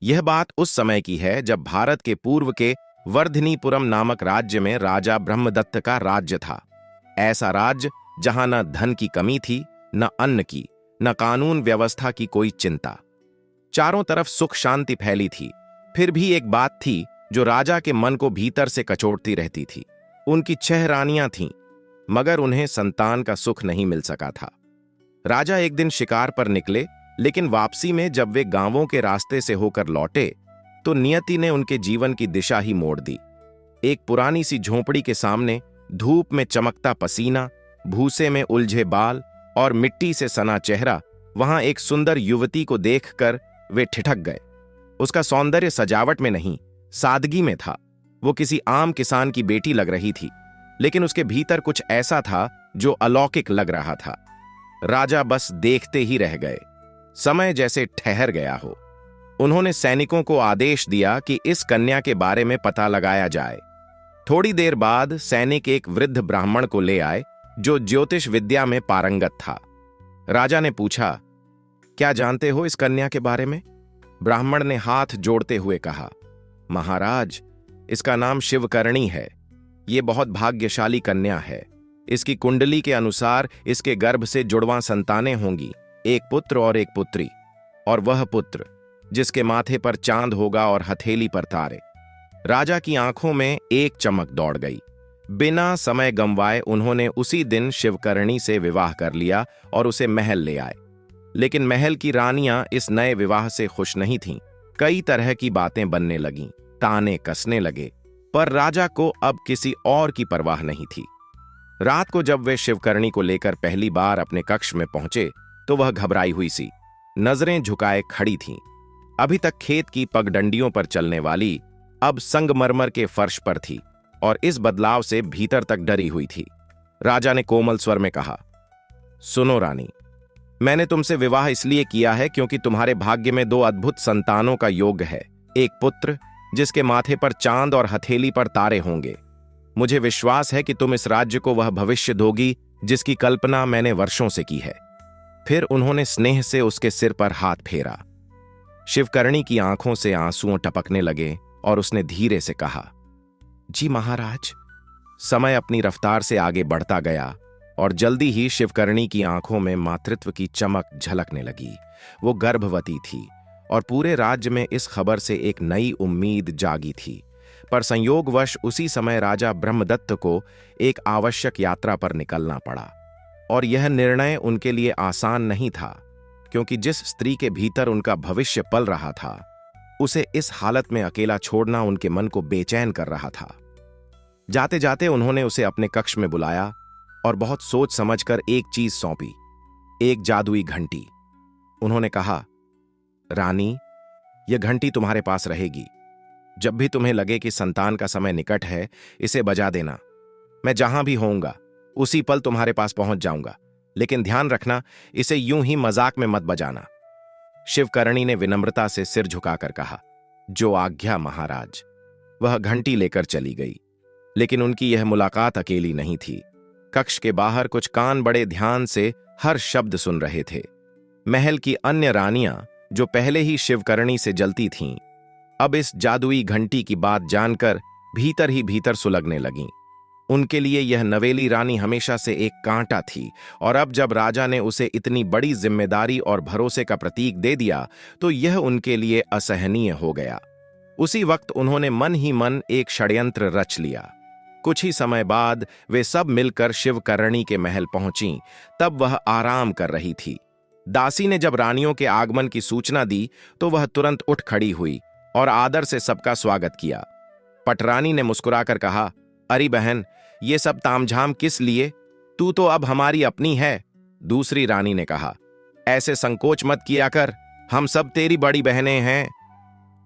यह बात उस समय की है जब भारत के पूर्व के वर्धनीपुरम नामक राज्य में राजा ब्रह्मदत्त का राज्य था। ऐसा राज्य जहां न धन की कमी थी, न अन्न की, न कानून व्यवस्था की कोई चिंता। चारों तरफ सुख शांति फैली थी। फिर भी एक बात थी जो राजा के मन को भीतर से कचोटती रहती थी। उनकी 6 रानियां थीं, मगर उन्हें संतान का सुख नहीं मिल सका था। राजा एक दिन शिकार पर निकले, लेकिन वापसी में जब वे गांवों के रास्ते से होकर लौटे तो नियति ने उनके जीवन की दिशा ही मोड़ दी। एक पुरानी सी झोंपड़ी के सामने धूप में चमकता पसीना, भूसे में उलझे बाल और मिट्टी से सना चेहरा, वहां एक सुंदर युवती को देखकर वे ठिठक गए। उसका सौंदर्य सजावट में नहीं, सादगी में था। वो किसी आम किसान की बेटी लग रही थी, लेकिन उसके भीतर कुछ ऐसा था जो अलौकिक लग रहा था। राजा बस देखते ही रह गए। समय जैसे ठहर गया हो। उन्होंने सैनिकों को आदेश दिया कि इस कन्या के बारे में पता लगाया जाए। थोड़ी देर बाद सैनिक एक वृद्ध ब्राह्मण को ले आए जो ज्योतिष विद्या में पारंगत था। राजा ने पूछा, क्या जानते हो इस कन्या के बारे में? ब्राह्मण ने हाथ जोड़ते हुए कहा, महाराज, इसका नाम शिवकर्णी है। ये बहुत भाग्यशाली कन्या है। इसकी कुंडली के अनुसार इसके गर्भ से जुड़वां संतानें होंगी, एक पुत्र और एक पुत्री। और वह पुत्र जिसके माथे पर चांद होगा और हथेली पर तारे। राजा की आंखों में एक चमक दौड़ गई। बिना समय गंवाए उन्होंने उसी दिन शिवकर्णी से विवाह कर लिया और उसे महल ले आए। लेकिन महल की रानियां इस नए विवाह से खुश नहीं थीं। कई तरह की बातें बनने लगीं, ताने कसने लगे, पर राजा को अब किसी और की परवाह नहीं थी। रात को जब वे शिवकर्णी को लेकर पहली बार अपने कक्ष में पहुंचे तो वह घबराई हुई सी, नजरें झुकाए खड़ी थीं। अभी तक खेत की पगडंडियों पर चलने वाली अब संगमरमर के फर्श पर थी और इस बदलाव से भीतर तक डरी हुई थी। राजा ने कोमल स्वर में कहा, सुनो रानी, मैंने तुमसे विवाह इसलिए किया है क्योंकि तुम्हारे भाग्य में 2 अद्भुत संतानों का योग है। एक पुत्र जिसके माथे पर चांद और हथेली पर तारे होंगे। मुझे विश्वास है कि तुम इस राज्य को वह भविष्य दोगी जिसकी कल्पना मैंने वर्षों से की है। फिर उन्होंने स्नेह से उसके सिर पर हाथ फेरा। शिवकर्णी की आंखों से आंसुओं टपकने लगे और उसने धीरे से कहा, जी महाराज। समय अपनी रफ्तार से आगे बढ़ता गया और जल्दी ही शिवकर्णी की आंखों में मातृत्व की चमक झलकने लगी। वो गर्भवती थी और पूरे राज्य में इस खबर से एक नई उम्मीद जागी थी। पर संयोगवश उसी समय राजा ब्रह्मदत्त को एक आवश्यक यात्रा पर निकलना पड़ा और यह निर्णय उनके लिए आसान नहीं था, क्योंकि जिस स्त्री के भीतर उनका भविष्य पल रहा था उसे इस हालत में अकेला छोड़ना उनके मन को बेचैन कर रहा था। जाते जाते उन्होंने उसे अपने कक्ष में बुलाया और बहुत सोच समझकर एक चीज सौंपी, एक जादुई घंटी। उन्होंने कहा, रानी, यह घंटी तुम्हारे पास रहेगी। जब भी तुम्हें लगे कि संतान का समय निकट है, इसे बजा देना। मैं जहां भी होऊंगा उसी पल तुम्हारे पास पहुंच जाऊंगा, लेकिन ध्यान रखना, इसे यूं ही मजाक में मत बजाना। शिवकर्णी ने विनम्रता से सिर झुकाकर कहा, जो आज्ञा महाराज। वह घंटी लेकर चली गई। लेकिन उनकी यह मुलाकात अकेली नहीं थी। कक्ष के बाहर कुछ कान बड़े ध्यान से हर शब्द सुन रहे थे। महल की अन्य रानियां, जो पहले ही शिवकर्णी से जलती थीं, अब इस जादुई घंटी की बात जानकर भीतर ही भीतर सुलगने लगीं। उनके लिए यह नवेली रानी हमेशा से एक कांटा थी, और अब जब राजा ने उसे इतनी बड़ी जिम्मेदारी और भरोसे का प्रतीक दे दिया तो यह उनके लिए असहनीय हो गया। उसी वक्त उन्होंने मन ही मन एक षड्यंत्र रच लिया। कुछ ही समय बाद वे सब मिलकर शिवकर्णी के महल पहुंचीं। तब वह आराम कर रही थी। दासी ने जब रानियों के आगमन की सूचना दी तो वह तुरंत उठ खड़ी हुई और आदर से सबका स्वागत किया। पटरानी ने मुस्कुराकर कहा, अरे बहन, ये सब तामझाम किस लिए? तू तो अब हमारी अपनी है। दूसरी रानी ने कहा, ऐसे संकोच मत किया कर, हम सब तेरी बड़ी बहनें हैं।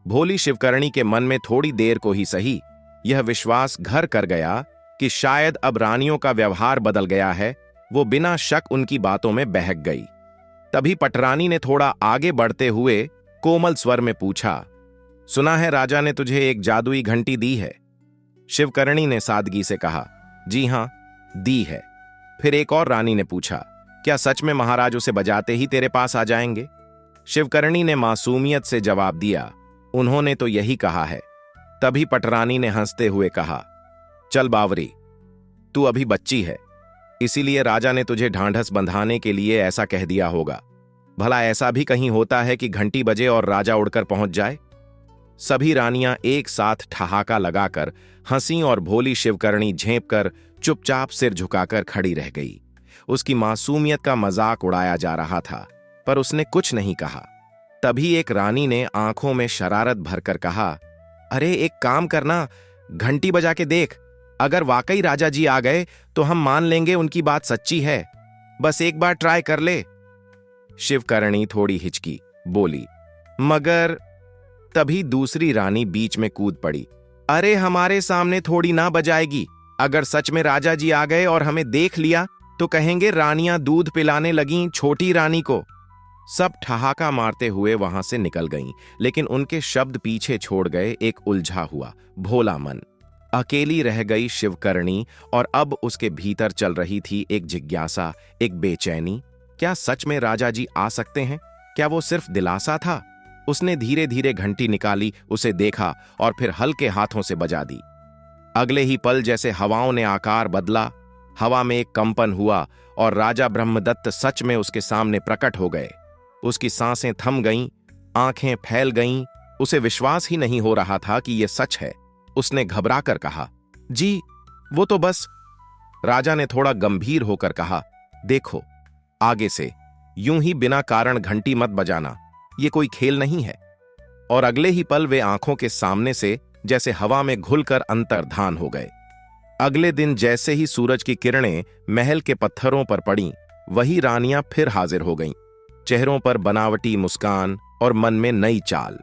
भोली शिवकर्णी के मन में थोड़ी देर को ही सही यह विश्वास घर कर गया कि शायद अब रानियों का व्यवहार बदल गया है। वो बिना शक उनकी बातों में बहक गई। तभी पटरानी ने थोड़ा आगे बढ़ते हुए कोमल स्वर में पूछा, सुना है राजा ने तुझे एक जादुई घंटी दी है? शिवकर्णी ने सादगी से कहा, जी हां, दी है। फिर एक और रानी ने पूछा, क्या सच में महाराज उसे बजाते ही तेरे पास आ जाएंगे? शिवकर्णी ने मासूमियत से जवाब दिया, उन्होंने तो यही कहा है। तभी पटरानी ने हंसते हुए कहा, चल बावरी, तू अभी बच्ची है, इसीलिए राजा ने तुझे ढांढस बंधाने के लिए ऐसा कह दिया होगा। भला ऐसा भी कहीं होता है कि घंटी बजे और राजा उड़कर पहुंच जाए? सभी रानियां एक साथ ठहाका लगाकर हंसी और भोली शिवकर्णी झेप कर चुपचाप सिर झुकाकर खड़ी रह गई। उसकी मासूमियत का मजाक उड़ाया जा रहा था, पर उसने कुछ नहीं कहा। तभी एक रानी ने आंखों में शरारत भरकर कहा, अरे एक काम करना, घंटी बजा के देख, अगर वाकई राजा जी आ गए तो हम मान लेंगे उनकी बात सच्ची है। बस एक बार ट्राई कर ले। शिवकर्णी थोड़ी हिचकी, बोली, मगर। तभी दूसरी रानी बीच में कूद पड़ी, अरे हमारे सामने थोड़ी ना बजाएगी, अगर सच में राजा जी आ गए और हमें देख लिया तो कहेंगे रानियां दूध पिलाने लगीं छोटी रानी को। सब ठहाका मारते हुए वहां से निकल गईं, लेकिन उनके शब्द पीछे छोड़ गए एक उलझा हुआ भोला मन। अकेली रह गई शिवकर्णी, और अब उसके भीतर चल रही थी एक जिज्ञासा, एक बेचैनी। क्या सच में राजा जी आ सकते हैं? क्या वो सिर्फ दिलासा था? उसने धीरे धीरे घंटी निकाली, उसे देखा और फिर हल्के हाथों से बजा दी। अगले ही पल जैसे हवाओं ने आकार बदला, हवा में एक कंपन हुआ और राजा ब्रह्मदत्त सच में उसके सामने प्रकट हो गए। उसकी सांसें थम गईं, आंखें फैल गईं, उसे विश्वास ही नहीं हो रहा था कि यह सच है। उसने घबराकर कहा, जी वो तो बस। राजा ने थोड़ा गंभीर होकर कहा, देखो, आगे से यूं ही बिना कारण घंटी मत बजाना, ये कोई खेल नहीं है। और अगले ही पल वे आंखों के सामने से जैसे हवा में घुलकर अंतर्धान हो गए। अगले दिन जैसे ही सूरज की किरणें महल के पत्थरों पर पड़ीं, वही रानियां फिर हाजिर हो गईं, चेहरों पर बनावटी मुस्कान और मन में नई चाल।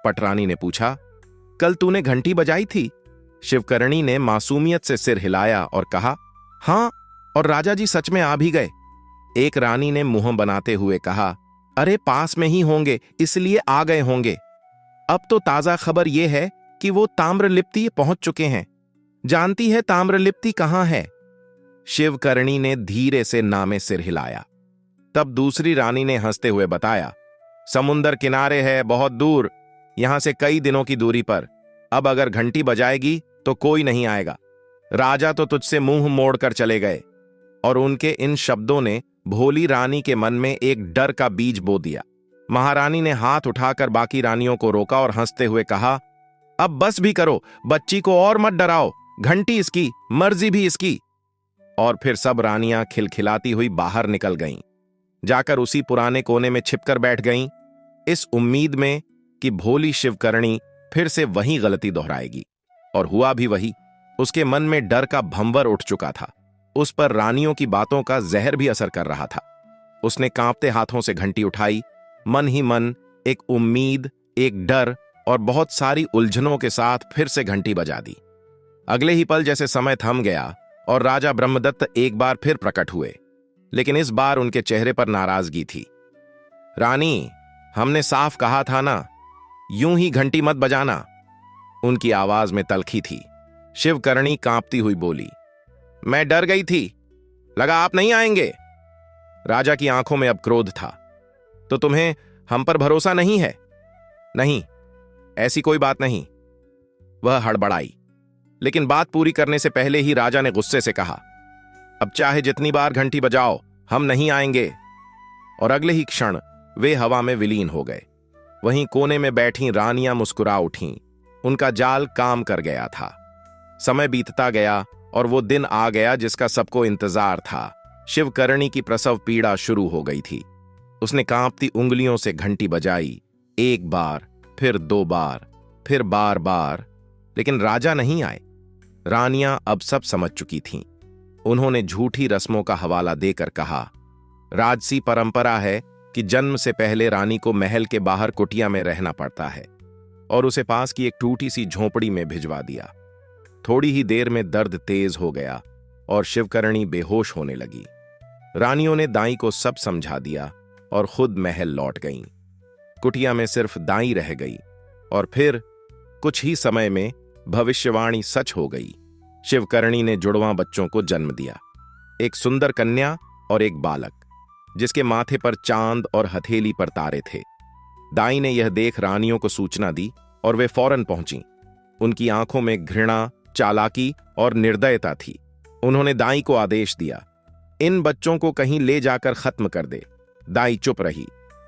पटरानी ने पूछा, कल तूने घंटी बजाई थी? शिवकर्णी ने मासूमियत से सिर हिलाया और कहा, हां, और राजा जी सच में आ भी गए। एक रानी ने मुंह बनाते हुए कहा, अरे पास में ही होंगे इसलिए आ गए होंगे। अब तो ताजा खबर यह है कि वो ताम्रलिप्ति पहुंच चुके हैं। जानती है ताम्रलिप्ति कहां है? शिवकर्णी ने धीरे से नामे सिर हिलाया। तब दूसरी रानी ने हंसते हुए बताया, समुंदर किनारे है, बहुत दूर, यहां से कई दिनों की दूरी पर। अब अगर घंटी बजाएगी तो कोई नहीं आएगा। राजा तो तुझसे मुंह मोड़कर चले गए। और उनके इन शब्दों ने भोली रानी के मन में एक डर का बीज बो दिया। महारानी ने हाथ उठाकर बाकी रानियों को रोका और हंसते हुए कहा, अब बस भी करो, बच्ची को और मत डराओ, घंटी इसकी, मर्जी भी इसकी। और फिर सब रानियां खिलखिलाती हुई बाहर निकल गईं, जाकर उसी पुराने कोने में छिपकर बैठ गईं, इस उम्मीद में कि भोली शिवकर्णी फिर से वही गलती दोहराएगी। और हुआ भी वही। उसके मन में डर का भंवर उठ चुका था। उस पर रानियों की बातों का जहर भी असर कर रहा था। उसने कांपते हाथों से घंटी उठाई, मन ही मन एक उम्मीद, एक डर और बहुत सारी उलझनों के साथ फिर से घंटी बजा दी। अगले ही पल जैसे समय थम गया और राजा ब्रह्मदत्त एक बार फिर प्रकट हुए, लेकिन इस बार उनके चेहरे पर नाराजगी थी। रानी, हमने साफ कहा था ना, यूं ही घंटी मत बजाना। उनकी आवाज में तल्खी थी। शिवकर्णी कांपती हुई बोली, मैं डर गई थी, लगा आप नहीं आएंगे। राजा की आंखों में अब क्रोध था। तो तुम्हें हम पर भरोसा नहीं है? नहीं, ऐसी कोई बात नहीं। वह हड़बड़ाई, लेकिन बात पूरी करने से पहले ही राजा ने गुस्से से कहा, अब चाहे जितनी बार घंटी बजाओ, हम नहीं आएंगे। और अगले ही क्षण वे हवा में विलीन हो गए। वहीं कोने में बैठी रानियां मुस्कुरा उठीं। उनका जाल काम कर गया था। समय बीतता गया और वो दिन आ गया जिसका सबको इंतजार था। शिवकर्णी की प्रसव पीड़ा शुरू हो गई थी। उसने कांपती उंगलियों से घंटी बजाई, एक बार, फिर 2 बार, फिर बार बार, लेकिन राजा नहीं आए। रानियां अब सब समझ चुकी थीं। उन्होंने झूठी रस्मों का हवाला देकर कहा, राजसी परंपरा है कि जन्म से पहले रानी को महल के बाहर कुटिया में रहना पड़ता है, और उसे पास की एक टूटी सी झोंपड़ी में भिजवा दिया। थोड़ी ही देर में दर्द तेज हो गया और शिवकर्णी बेहोश होने लगी। रानियों ने दाई को सब समझा दिया और खुद महल लौट गईं। कुटिया में सिर्फ दाई रह गई और फिर कुछ ही समय में भविष्यवाणी सच हो गई। शिवकर्णी ने जुड़वां बच्चों को जन्म दिया, एक सुंदर कन्या और एक बालक, जिसके माथे पर चांद और हथेली पर तारे थे। दाई ने यह देख रानियों को सूचना दी और वे फौरन पहुंची। उनकी आंखों में घृणा, चालाकी और निर्दयता थी। उन्होंने दाई को आदेश दिया, इन बच्चों को कहीं ले जाकर खत्म कर दे। दाई चुप रही,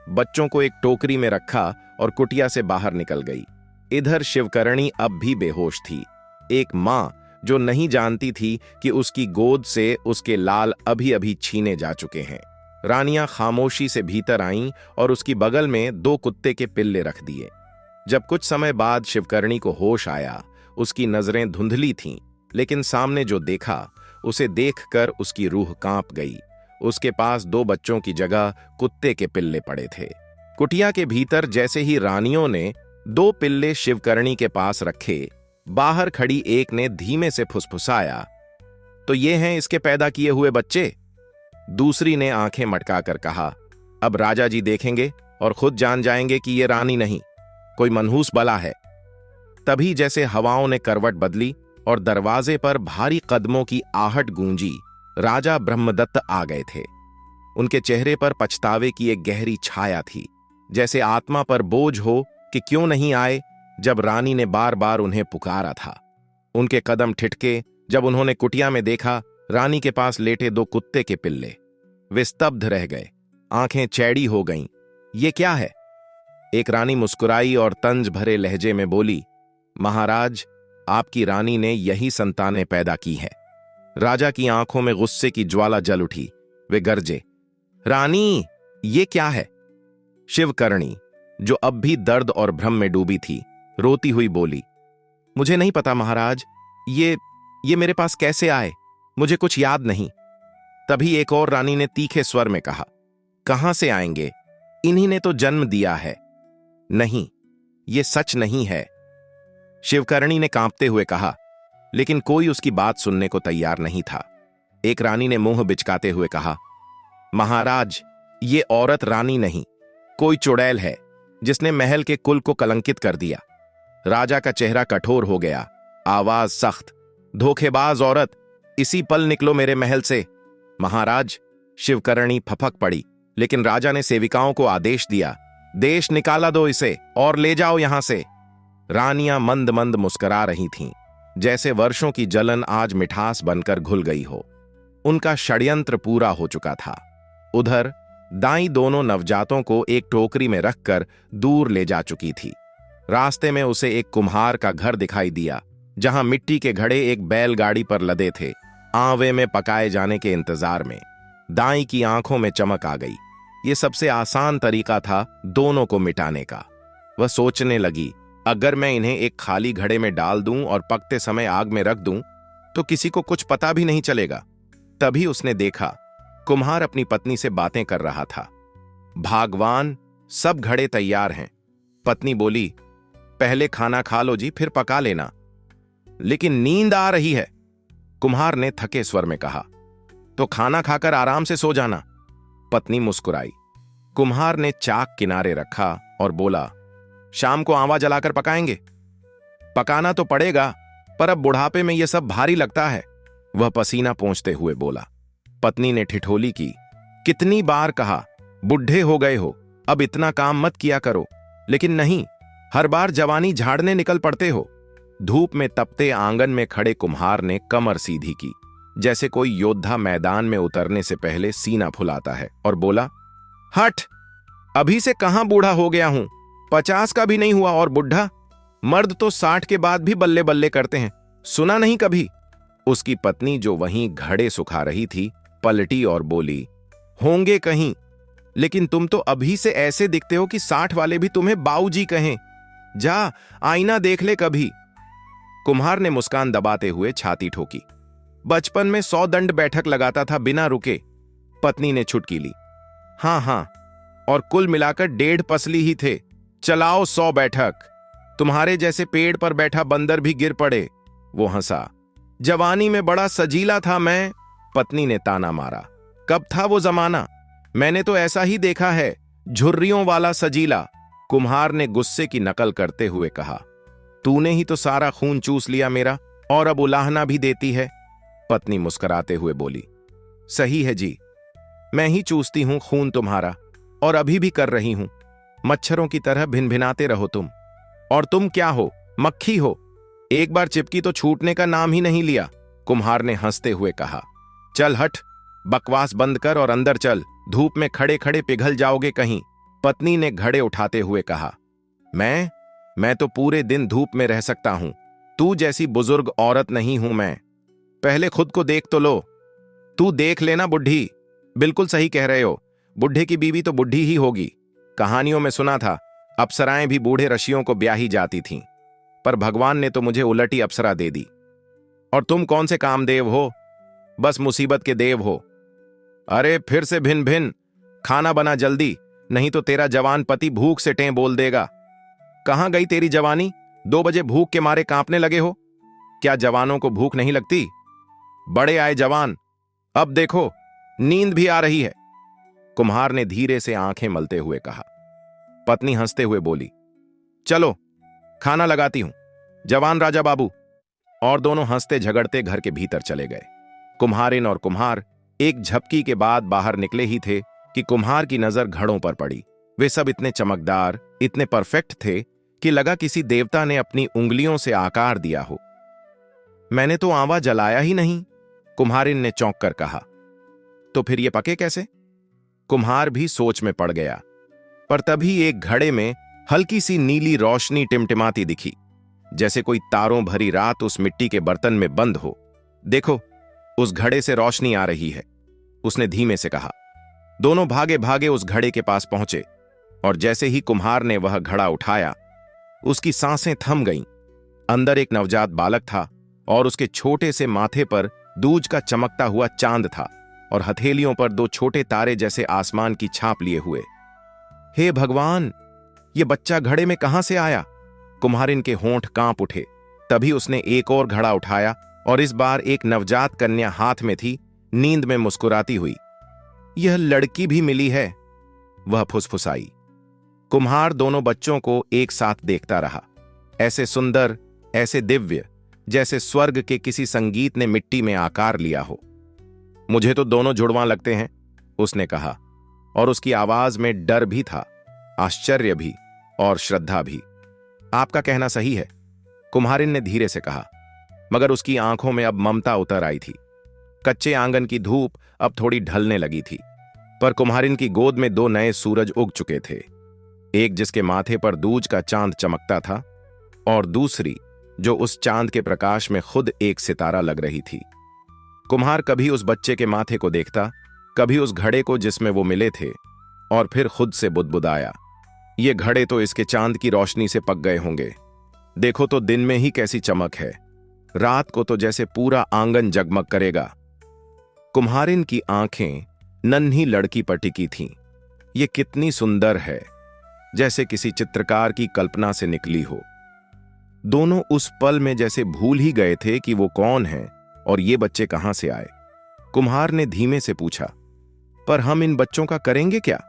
बच्चों को एक टोकरी में रखा और कुटिया से बाहर निकल गई। इधर शिवकरणी अब भी बेहोश थी। एक मां जो नहीं जानती थी कि उसकी गोद से उसके लाल अभी अभी छीने जा चुके हैं। रानियां खामोशी से भीतर आईं और उसकी बगल में 2 कुत्ते के पिल्ले रख दिए। जब कुछ समय बाद शिवकरणी को होश आया, उसकी नजरें धुंधली थीं, लेकिन सामने जो देखा उसे देखकर उसकी रूह कांप गई। उसके पास 2 बच्चों की जगह कुत्ते के पिल्ले पड़े थे। कुटिया के भीतर जैसे ही रानियों ने 2 पिल्ले शिवकरणी के पास रखे, बाहर खड़ी एक ने धीमे से फुसफुसाया, तो ये हैं इसके पैदा किए हुए बच्चे। दूसरी ने आंखें मटकाकर कहा, अब राजा जी देखेंगे और खुद जान जाएंगे कि ये रानी नहीं, कोई मनहूस बला है। तभी जैसे हवाओं ने करवट बदली और दरवाजे पर भारी कदमों की आहट गूंजी, राजा ब्रह्मदत्त आ गए थे। उनके चेहरे पर पछतावे की एक गहरी छाया थी, जैसे आत्मा पर बोझ हो कि क्यों नहीं आए जब रानी ने बार बार उन्हें पुकारा था। उनके कदम ठिठके जब उन्होंने कुटिया में देखा रानी के पास लेटे 2 कुत्ते के पिल्ले। वे स्तब्ध रह गए, आंखें चैड़ी हो गईं। ये क्या है? एक रानी मुस्कुराई और तंज भरे लहजे में बोली, महाराज, आपकी रानी ने यही संतानें पैदा की है। राजा की आंखों में गुस्से की ज्वाला जल उठी। वे गरजे, रानी, ये क्या है? शिवकरणी, जो अब भी दर्द और भ्रम में डूबी थी, रोती हुई बोली, मुझे नहीं पता महाराज, ये मेरे पास कैसे आए? मुझे कुछ याद नहीं। तभी एक और रानी ने तीखे स्वर में कहा, कहां से आएंगे? इन्हीं ने तो जन्म दिया है। नहीं, ये सच नहीं है। शिवकरणी ने कांपते हुए कहा, लेकिन कोई उसकी बात सुनने को तैयार नहीं था। एक रानी ने मुंह बिचकाते हुए कहा, महाराज, ये औरत रानी नहीं, कोई चुड़ैल है जिसने महल के कुल को कलंकित कर दिया। राजा का चेहरा कठोर हो गया, आवाज सख्त, धोखेबाज औरत, इसी पल निकलो मेरे महल से। महाराज, शिवकरणी फपक पड़ी, लेकिन राजा ने सेविकाओं को आदेश दिया, देश निकाला दो इसे और ले जाओ यहां से। रानियां मंद मंद मुस्करा रही थीं, जैसे वर्षों की जलन आज मिठास बनकर घुल गई हो। उनका षड्यंत्र पूरा हो चुका था। उधर दाई दोनों नवजातों को एक टोकरी में रखकर दूर ले जा चुकी थी। रास्ते में उसे एक कुम्हार का घर दिखाई दिया, जहां मिट्टी के घड़े एक बैलगाड़ी पर लदे थे, आंवे में पकाए जाने के इंतजार में। दाई की आंखों में चमक आ गई। यह सबसे आसान तरीका था दोनों को मिटाने का। वह सोचने लगी, अगर मैं इन्हें एक खाली घड़े में डाल दूं और पकते समय आग में रख दूं, तो किसी को कुछ पता भी नहीं चलेगा। तभी उसने देखा, कुम्हार अपनी पत्नी से बातें कर रहा था। भागवान, सब घड़े तैयार हैं। पत्नी बोली, पहले खाना खा लो जी, फिर पका लेना। लेकिन नींद आ रही है, कुम्हार ने थके स्वर में कहा। तो खाना खाकर आराम से सो जाना। पत्नी मुस्कुराई। कुम्हार ने चाक किनारे रखा और बोला, शाम को आंवा जलाकर पकाएंगे। पकाना तो पड़ेगा, पर अब बुढ़ापे में यह सब भारी लगता है, वह पसीना पोंछते हुए बोला। पत्नी ने ठिठोली की, कितनी बार कहा, बुढ़े हो गए हो, अब इतना काम मत किया करो। लेकिन नहीं, हर बार जवानी झाड़ने निकल पड़ते हो। धूप में तपते आंगन में खड़े कुम्हार ने कमर सीधी की, जैसे कोई योद्धा मैदान में उतरने से पहले सीना फुलाता है, और बोला, हट, अभी से कहां बूढ़ा हो गया हूं, 50 का भी नहीं हुआ और बुढ़ा। मर्द तो 60 के बाद भी बल्ले बल्ले करते हैं, सुना नहीं कभी। उसकी पत्नी, जो वहीं घड़े सुखा रही थी, पलटी और बोली, होंगे कहीं, लेकिन तुम तो अभी से ऐसे दिखते हो कि 60 वाले भी तुम्हें बाऊजी कहें। जा, आईना देख ले कभी। कुम्हार ने मुस्कान दबाते हुए छाती ठोकी। बचपन में 100 दंड बैठक लगाता था बिना रुके। पत्नी ने छुटकी ली। हां, और कुल मिलाकर 1.5 पसली ही थे। चलाओ 100 बैठक। तुम्हारे जैसे पेड़ पर बैठा बंदर भी गिर पड़े। वो हंसा। जवानी में बड़ा सजीला था मैं, पत्नी ने ताना मारा। कब था वो जमाना? मैंने तो ऐसा ही देखा है, झुर्रियों वाला सजीला। कुम्हार ने गुस्से की नकल करते हुए कहा, तूने ही तो सारा खून चूस लिया मेरा, और अब उलाहना भी देती है। पत्नी मुस्कुराते हुए बोली, सही है जी, मैं ही चूसती हूं खून तुम्हारा, और अभी भी कर रही हूं। मच्छरों की तरह भिनभिनाते रहो तुम। और तुम क्या हो, मक्खी हो? एक बार चिपकी तो छूटने का नाम ही नहीं लिया। कुम्हार ने हंसते हुए कहा। चल हट, बकवास बंद कर और अंदर चल, धूप में खड़े खड़े पिघल जाओगे कहीं। पत्नी ने घड़े उठाते हुए कहा। मैं तो पूरे दिन धूप में रह सकता हूं। तू जैसी बुजुर्ग औरत नहीं हूं मैं। पहले खुद को देख तो लो। तू देख लेना बुढ़ी। बिल्कुल सही कह रहे हो, बुढ़े की बीवी तो बुढ़ी ही होगी। कहानियों में सुना था अप्सराएं भी बूढ़े ऋषियों को ब्याही जाती थीं, पर भगवान ने तो मुझे उलटी अप्सरा दे दी। और तुम कौन से कामदेव हो? बस मुसीबत के देव हो। अरे फिर से भिन भिन, खाना बना जल्दी, नहीं तो तेरा जवान पति भूख से टें बोल देगा। कहां गई तेरी जवानी? 2 बजे भूख के मारे कांपने लगे हो। क्या जवानों को भूख नहीं लगती? बड़े आए जवान, अब देखो नींद भी आ रही है। कुम्हार ने धीरे से आंखें मलते हुए कहा। पत्नी हंसते हुए बोली, चलो खाना लगाती हूं, जवान राजा बाबू। और दोनों हंसते झगड़ते घर के भीतर चले गए। कुम्हारिन और कुम्हार एक झपकी के बाद बाहर निकले ही थे कि कुम्हार की नजर घड़ों पर पड़ी। वे सब इतने चमकदार, इतने परफेक्ट थे कि लगा किसी देवता ने अपनी उंगलियों से आकार दिया हो। मैंने तो आंवा जलाया ही नहीं, कुम्हारिन ने चौंक कर कहा। तो फिर ये पके कैसे? कुम्हार भी सोच में पड़ गया। पर तभी एक घड़े में हल्की सी नीली रोशनी टिमटिमाती दिखी, जैसे कोई तारों भरी रात उस मिट्टी के बर्तन में बंद हो। देखो, उस घड़े से रोशनी आ रही है, उसने धीमे से कहा। दोनों भागे भागे उस घड़े के पास पहुंचे, और जैसे ही कुम्हार ने वह घड़ा उठाया, उसकी सांसें थम गईं। अंदर एक नवजात बालक था और उसके छोटे से माथे पर दूज का चमकता हुआ चांद था और हथेलियों पर 2 छोटे तारे जैसे आसमान की छाप लिए हुए। हे भगवान, ये बच्चा घड़े में कहां से आया? कुम्हारिन के होंठ कांप उठे। तभी उसने एक और घड़ा उठाया और इस बार एक नवजात कन्या हाथ में थी, नींद में मुस्कुराती हुई। यह लड़की भी मिली है, वह फुसफुसाई। कुम्हार दोनों बच्चों को एक साथ देखता रहा, ऐसे सुंदर, ऐसे दिव्य, जैसे स्वर्ग के किसी संगीत ने मिट्टी में आकार लिया हो। मुझे तो दोनों जुड़वां लगते हैं, उसने कहा, और उसकी आवाज में डर भी था, आश्चर्य भी और श्रद्धा भी। आपका कहना सही है, कुम्हारिन ने धीरे से कहा, मगर उसकी आंखों में अब ममता उतर आई थी। कच्चे आंगन की धूप अब थोड़ी ढलने लगी थी, पर कुम्हारिन की गोद में 2 नए सूरज उग चुके थे, एक जिसके माथे पर दूज का चांद चमकता था और दूसरी जो उस चांद के प्रकाश में खुद एक सितारा लग रही थी। कुम्हार कभी उस बच्चे के माथे को देखता, कभी उस घड़े को जिसमें वो मिले थे, और फिर खुद से बुदबुदाया, ये घड़े तो इसके चांद की रोशनी से पक गए होंगे। देखो तो दिन में ही कैसी चमक है, रात को तो जैसे पूरा आंगन जगमग करेगा। कुम्हारिन की आंखें नन्ही लड़की पर टिकी थीं। ये कितनी सुंदर है, जैसे किसी चित्रकार की कल्पना से निकली हो। दोनों उस पल में जैसे भूल ही गए थे कि वो कौन है और ये बच्चे कहां से आए। कुम्हार ने धीमे से पूछा, पर हम इन बच्चों का करेंगे क्या?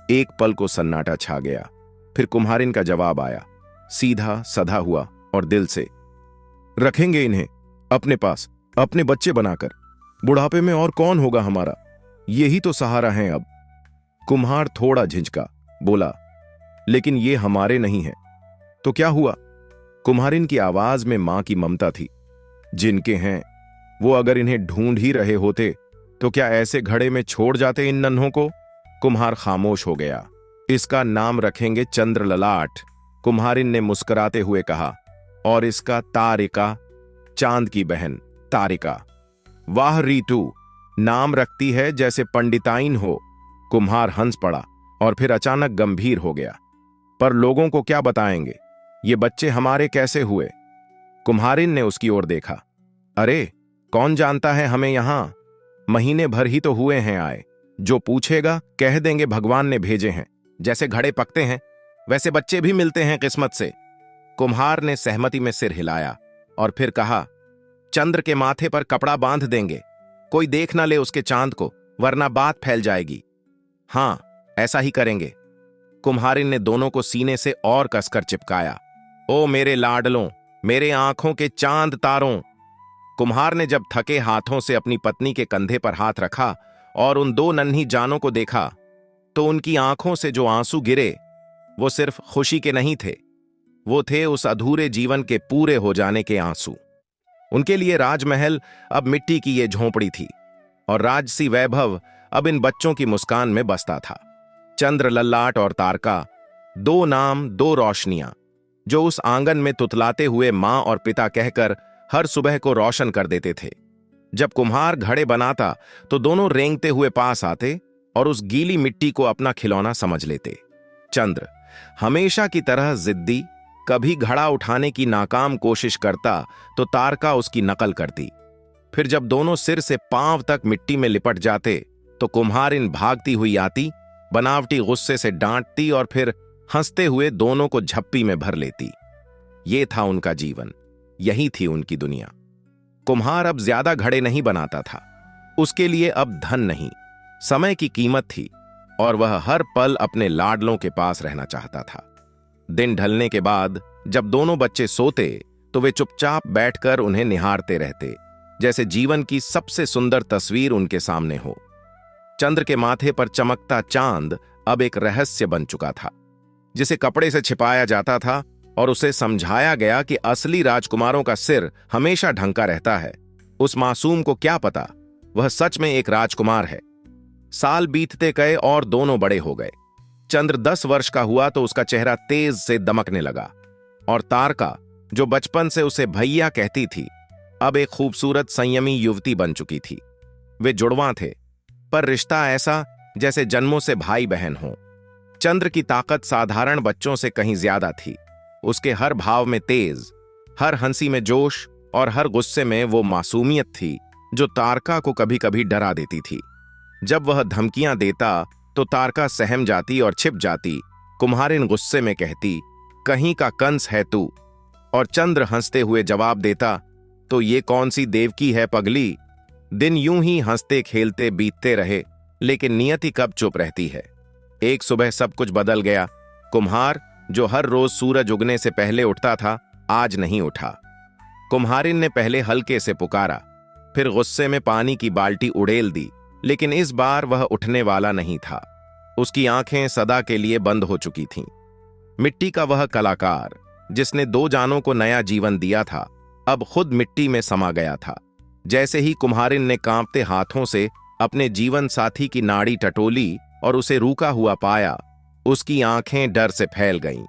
एक पल को सन्नाटा छा गया, फिर कुम्हारिन का जवाब आया, सीधा सधा हुआ और दिल से, रखेंगे इन्हें अपने पास, अपने बच्चे बनाकर। बुढ़ापे में और कौन होगा हमारा, यही तो सहारा हैं अब। कुम्हार थोड़ा झिझका, बोला, लेकिन ये हमारे नहीं हैं। तो क्या हुआ? कुम्हारिन की आवाज में मां की ममता थी। जिनके हैं, वो अगर इन्हें ढूंढ ही रहे होते तो क्या ऐसे घड़े में छोड़ जाते इन नन्हों को? कुम्हार खामोश हो गया। इसका नाम रखेंगे चंद्र ललाट, कुम्हारिन ने मुस्कुराते हुए कहा, और इसका तारिका, चांद की बहन तारिका। वाह रीटू, नाम रखती है जैसे पंडिताइन हो। कुम्हार हंस पड़ा और फिर अचानक गंभीर हो गया। पर लोगों को क्या बताएंगे, ये बच्चे हमारे कैसे हुए? कुम्हारिन ने उसकी ओर देखा। अरे, कौन जानता है हमें यहां, महीने भर ही तो हुए हैं आए। जो पूछेगा कह देंगे भगवान ने भेजे हैं। जैसे घड़े पकते हैं वैसे बच्चे भी मिलते हैं किस्मत से। कुम्हार ने सहमति में सिर हिलाया और फिर कहा, चंद्र के माथे पर कपड़ा बांध देंगे, कोई देख ना ले उसके चांद को, वरना बात फैल जाएगी। हां, ऐसा ही करेंगे। कुम्हारिन ने दोनों को सीने से और कसकर चिपकाया। ओ मेरे लाडलों, मेरे आंखों के चांद तारों। कुम्हार ने जब थके हाथों से अपनी पत्नी के कंधे पर हाथ रखा और उन 2 नन्ही जानों को देखा, तो उनकी आंखों से जो आंसू गिरे वो सिर्फ खुशी के नहीं थे, वो थे उस अधूरे जीवन के पूरे हो जाने के आंसू। उनके लिए राजमहल अब मिट्टी की ये झोंपड़ी थी और राजसी वैभव अब इन बच्चों की मुस्कान में बसता था। चंद्र, लल्लाट और तारका, दो नाम, दो रोशनियां, जो उस आंगन में तुतलाते हुए मां और पिता कहकर हर सुबह को रोशन कर देते थे। जब कुम्हार घड़े बनाता तो दोनों रेंगते हुए पास आते और उस गीली मिट्टी को अपना खिलौना समझ लेते। चंद्र हमेशा की तरह जिद्दी, कभी घड़ा उठाने की नाकाम कोशिश करता तो तारका उसकी नकल करती। फिर जब दोनों सिर से पांव तक मिट्टी में लिपट जाते तो कुम्हारिन भागती हुई आती, बनावटी गुस्से से डांटती और फिर हंसते हुए दोनों को झप्पी में भर लेती। ये था उनका जीवन, यही थी उनकी दुनिया। कुम्हार अब ज्यादा घड़े नहीं बनाता था। उसके लिए अब धन नहीं, समय की कीमत थी और वह हर पल अपने लाडलों के पास रहना चाहता था। दिन ढलने के बाद जब दोनों बच्चे सोते तो वे चुपचाप बैठकर उन्हें निहारते रहते, जैसे जीवन की सबसे सुंदर तस्वीर उनके सामने हो। चंद्र के माथे पर चमकता चांद अब एक रहस्य बन चुका था, जिसे कपड़े से छिपाया जाता था और उसे समझाया गया कि असली राजकुमारों का सिर हमेशा ढंका रहता है। उस मासूम को क्या पता वह सच में एक राजकुमार है। साल बीतते गए और दोनों बड़े हो गए। चंद्र 10 वर्ष का हुआ तो उसका चेहरा तेज से दमकने लगा और तारका, जो बचपन से उसे भैया कहती थी, अब एक खूबसूरत संयमी युवती बन चुकी थी। वे जुड़वां थे, पर रिश्ता ऐसा जैसे जन्मों से भाई बहन हो। चंद्र की ताकत साधारण बच्चों से कहीं ज्यादा थी। उसके हर भाव में तेज, हर हंसी में जोश और हर गुस्से में वो मासूमियत थी जो तारका को कभी कभी डरा देती थी। जब वह धमकियां देता तो तारका सहम जाती और छिप जाती। कुम्हारिन गुस्से में कहती, कहीं का कंस है तू, और चंद्र हंसते हुए जवाब देता, तो ये कौन सी देवकी है पगली। दिन यूं ही हंसते खेलते बीतते रहे, लेकिन नियति कब चुप रहती है। एक सुबह सब कुछ बदल गया। कुम्हार, जो हर रोज सूरज उगने से पहले उठता था, आज नहीं उठा। कुम्हारिन ने पहले हल्के से पुकारा, फिर गुस्से में पानी की बाल्टी उड़ेल दी, लेकिन इस बार वह उठने वाला नहीं था। उसकी आंखें सदा के लिए बंद हो चुकी थीं। मिट्टी का वह कलाकार, जिसने दो जानों को नया जीवन दिया था, अब खुद मिट्टी में समा गया था। जैसे ही कुम्हारिन ने कांपते हाथों से अपने जीवन साथी की नाड़ी टटोली और उसे रूका हुआ पाया, उसकी आंखें डर से फैल गईं।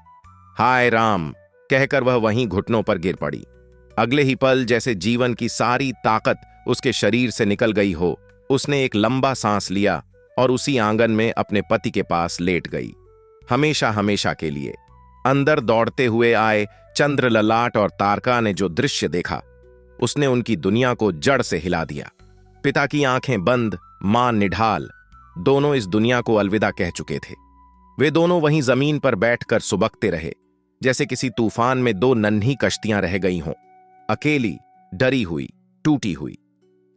हाय राम कहकर वह वहीं घुटनों पर गिर पड़ी। अगले ही पल जैसे जीवन की सारी ताकत उसके शरीर से निकल गई हो, उसने एक लंबा सांस लिया और उसी आंगन में अपने पति के पास लेट गई, हमेशा हमेशा के लिए। अंदर दौड़ते हुए आए चंद्र, ललाट और तारका ने जो दृश्य देखा, उसने उनकी दुनिया को जड़ से हिला दिया। पिता की आंखें बंद, मां निढाल, दोनों इस दुनिया को अलविदा कह चुके थे। वे दोनों वहीं जमीन पर बैठकर सुबकते रहे, जैसे किसी तूफान में दो नन्ही कश्तियां रह गई हों, अकेली, डरी हुई, टूटी हुई।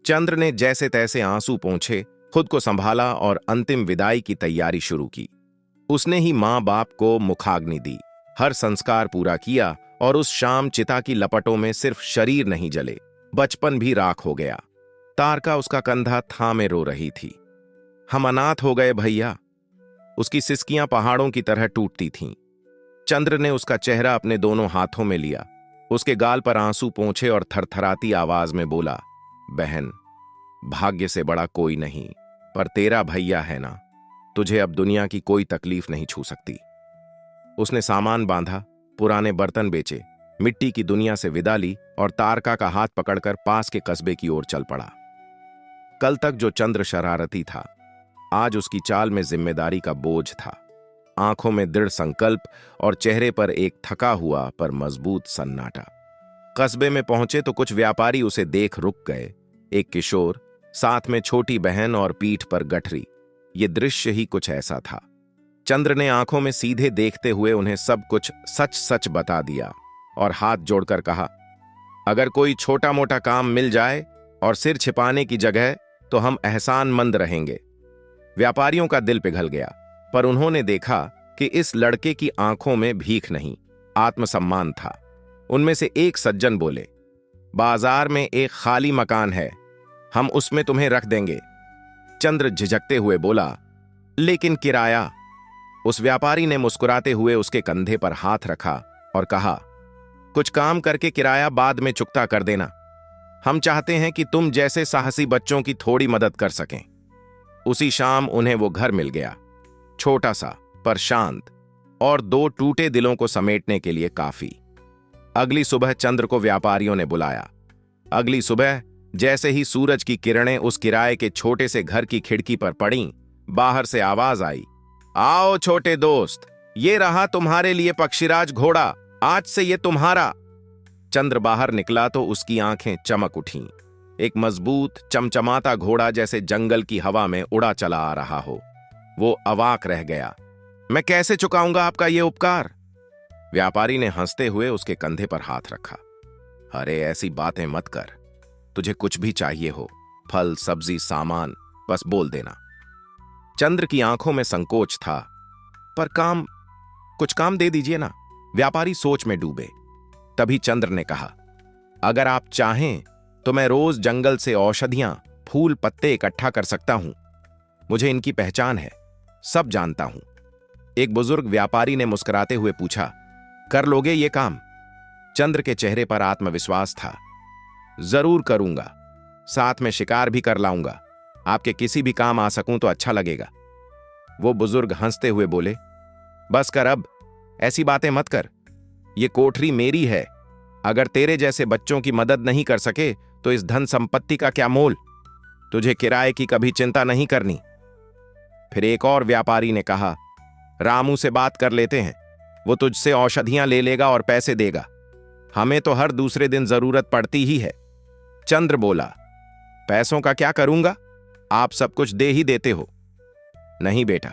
चंद्र ने जैसे तैसे आंसू पोंछे, खुद को संभाला और अंतिम विदाई की तैयारी शुरू की। उसने ही मां बाप को मुखाग्नि दी, हर संस्कार पूरा किया और उस शाम चिता की लपटों में सिर्फ शरीर नहीं जले, बचपन भी राख हो गया। तारका उसका कंधा थामे रो रही थी। हम अनाथ हो गए भैया। उसकी सिसकियां पहाड़ों की तरह टूटती थीं। चंद्र ने उसका चेहरा अपने दोनों हाथों में लिया, उसके गाल पर आंसू पोंछे और थरथराती आवाज में बोला, बहन, भाग्य से बड़ा कोई नहीं, पर तेरा भैया है ना, तुझे अब दुनिया की कोई तकलीफ नहीं छू सकती। उसने सामान बांधा, पुराने बर्तन बेचे, मिट्टी की दुनिया से विदा ली और तारका का हाथ पकड़कर पास के कस्बे की ओर चल पड़ा। कल तक जो चंद्र शरारती था, आज उसकी चाल में जिम्मेदारी का बोझ था। आंखों में दृढ़ संकल्प और चेहरे पर एक थका हुआ पर मजबूत सन्नाटा। कस्बे में पहुंचे तो कुछ व्यापारी उसे देख रुक गए। एक किशोर, साथ में छोटी बहन और पीठ पर गठरी। ये दृश्य ही कुछ ऐसा था। चंद्र ने आंखों में सीधे देखते हुए उन्हें सब कुछ सच सच बता दिया और हाथ जोड़कर कहा, अगर कोई छोटा मोटा काम मिल जाए और सिर छिपाने की जगह, तो हम एहसानमंद रहेंगे। व्यापारियों का दिल पिघल गया, पर उन्होंने देखा कि इस लड़के की आंखों में भीख नहीं, आत्मसम्मान था। उनमें से एक सज्जन बोले, बाजार में एक खाली मकान है, हम उसमें तुम्हें रख देंगे। चंद्र झिझकते हुए बोला, लेकिन किराया? उस व्यापारी ने मुस्कुराते हुए उसके कंधे पर हाथ रखा और कहा, कुछ काम करके किराया बाद में चुकता कर देना। हम चाहते हैं कि तुम जैसे साहसी बच्चों की थोड़ी मदद कर सकें। उसी शाम उन्हें वो घर मिल गया, छोटा सा पर शांत, और 2 टूटे दिलों को समेटने के लिए काफी। अगली सुबह चंद्र को व्यापारियों ने बुलाया। अगली सुबह जैसे ही सूरज की किरणें उस किराए के छोटे से घर की खिड़की पर पड़ीं, बाहर से आवाज आई, आओ छोटे दोस्त, ये रहा तुम्हारे लिए पक्षीराज घोड़ा, आज से ये तुम्हारा। चंद्र बाहर निकला तो उसकी आंखें चमक उठीं। एक मजबूत चमचमाता घोड़ा जैसे जंगल की हवा में उड़ा चला आ रहा हो। वो अवाक रह गया। मैं कैसे चुकाऊंगा आपका ये उपकार? व्यापारी ने हंसते हुए उसके कंधे पर हाथ रखा। अरे ऐसी बातें मत कर, तुझे कुछ भी चाहिए हो, फल सब्जी सामान, बस बोल देना। चंद्र की आंखों में संकोच था। पर कुछ काम दे दीजिए ना। व्यापारी सोच में डूबे। तभी चंद्र ने कहा, अगर आप चाहें तो मैं रोज जंगल से औषधियां, फूल पत्ते इकट्ठा कर सकता हूं। मुझे इनकी पहचान है, सब जानता हूं। एक बुजुर्ग व्यापारी ने मुस्कुराते हुए पूछा, कर लोगे ये काम? चंद्र के चेहरे पर आत्मविश्वास था। जरूर करूंगा, साथ में शिकार भी कर लाऊंगा। आपके किसी भी काम आ सकूं तो अच्छा लगेगा। वो बुजुर्ग हंसते हुए बोले, बस कर अब, ऐसी बातें मत कर। ये कोठरी मेरी है। अगर तेरे जैसे बच्चों की मदद नहीं कर सके तो इस धन संपत्ति का क्या मोल? तुझे किराए की कभी चिंता नहीं करनी। फिर एक और व्यापारी ने कहा, रामू से बात कर लेते हैं, वो तुझसे औषधियां ले लेगा और पैसे देगा। हमें तो हर दूसरे दिन जरूरत पड़ती ही है। चंद्र बोला, पैसों का क्या करूंगा? आप सब कुछ दे ही देते हो। नहीं बेटा,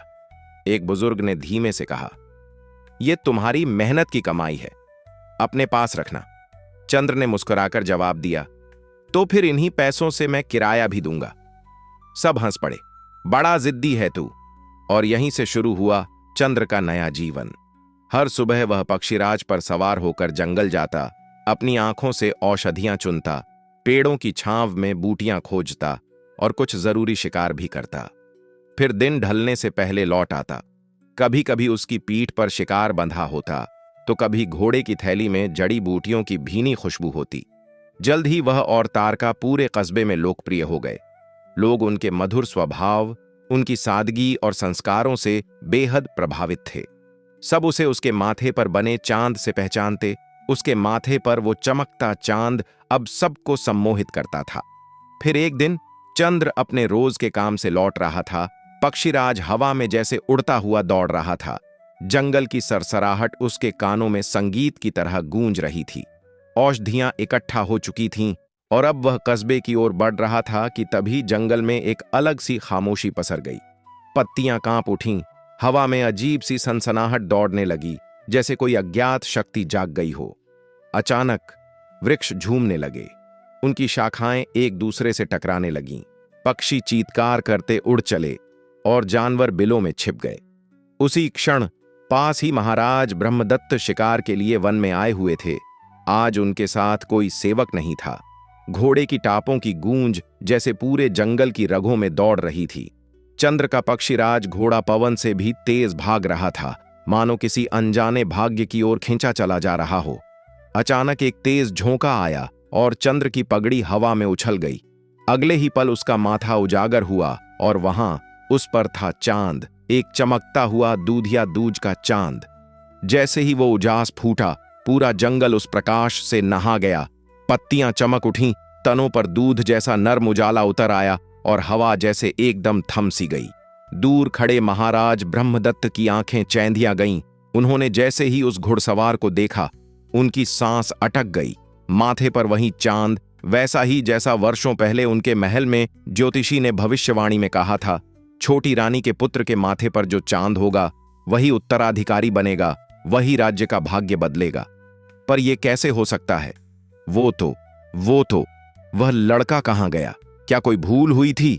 एक बुजुर्ग ने धीमे से कहा, यह तुम्हारी मेहनत की कमाई है, अपने पास रखना। चंद्र ने मुस्कुराकर जवाब दिया, तो फिर इन्हीं पैसों से मैं किराया भी दूंगा। सब हंस पड़े। बड़ा जिद्दी है तू। और यहीं से शुरू हुआ चंद्र का नया जीवन। हर सुबह वह पक्षीराज पर सवार होकर जंगल जाता, अपनी आंखों से औषधियां चुनता, पेड़ों की छांव में बूटियां खोजता और कुछ जरूरी शिकार भी करता। फिर दिन ढलने से पहले लौट आता। कभी कभी उसकी पीठ पर शिकार बंधा होता, तो कभी घोड़े की थैली में जड़ी बूटियों की भीनी खुशबू होती। जल्द ही वह और तारका पूरे कस्बे में लोकप्रिय हो गए। लोग उनके मधुर स्वभाव, उनकी सादगी और संस्कारों से बेहद प्रभावित थे। सब उसे उसके माथे पर बने चांद से पहचानते। उसके माथे पर वो चमकता चांद अब सबको सम्मोहित करता था। फिर एक दिन चंद्र अपने रोज के काम से लौट रहा था। पक्षीराज हवा में जैसे उड़ता हुआ दौड़ रहा था। जंगल की सरसराहट उसके कानों में संगीत की तरह गूंज रही थी। औषधियां इकट्ठा हो चुकी थीं और अब वह कस्बे की ओर बढ़ रहा था कि तभी जंगल में एक अलग सी खामोशी पसर गई। पत्तियां कांप उठीं, हवा में अजीब सी सनसनाहट दौड़ने लगी, जैसे कोई अज्ञात शक्ति जाग गई हो। अचानक वृक्ष झूमने लगे, उनकी शाखाएं एक दूसरे से टकराने लगीं। पक्षी चीत्कार करते उड़ चले और जानवर बिलों में छिप गए। उसी क्षण पास ही महाराज ब्रह्मदत्त शिकार के लिए वन में आए हुए थे। आज उनके साथ कोई सेवक नहीं था। घोड़े की टापों की गूंज जैसे पूरे जंगल की रगों में दौड़ रही थी। चंद्र का पक्षीराज घोड़ा पवन से भी तेज भाग रहा था, मानो किसी अनजाने भाग्य की ओर खींचा चला जा रहा हो। अचानक एक तेज झोंका आया और चंद्र की पगड़ी हवा में उछल गई। अगले ही पल उसका माथा उजागर हुआ और वहां उस पर था चांद, एक चमकता हुआ दूधिया दूज का चांद। जैसे ही वो उजास फूटा, पूरा जंगल उस प्रकाश से नहा गया। पत्तियां चमक उठीं, तनों पर दूध जैसा नर्म उजाला उतर आया और हवा जैसे एकदम थम सी गई। दूर खड़े महाराज ब्रह्मदत्त की आंखें चैंधियां गईं। उन्होंने जैसे ही उस घुड़सवार को देखा, उनकी सांस अटक गई। माथे पर वही चांद, वैसा ही जैसा वर्षों पहले उनके महल में ज्योतिषी ने भविष्यवाणी में कहा था। छोटी रानी के पुत्र के माथे पर जो चांद होगा, वही उत्तराधिकारी बनेगा, वही राज्य का भाग्य बदलेगा। पर यह कैसे हो सकता है? वो तो वह लड़का कहां गया? क्या कोई भूल हुई थी?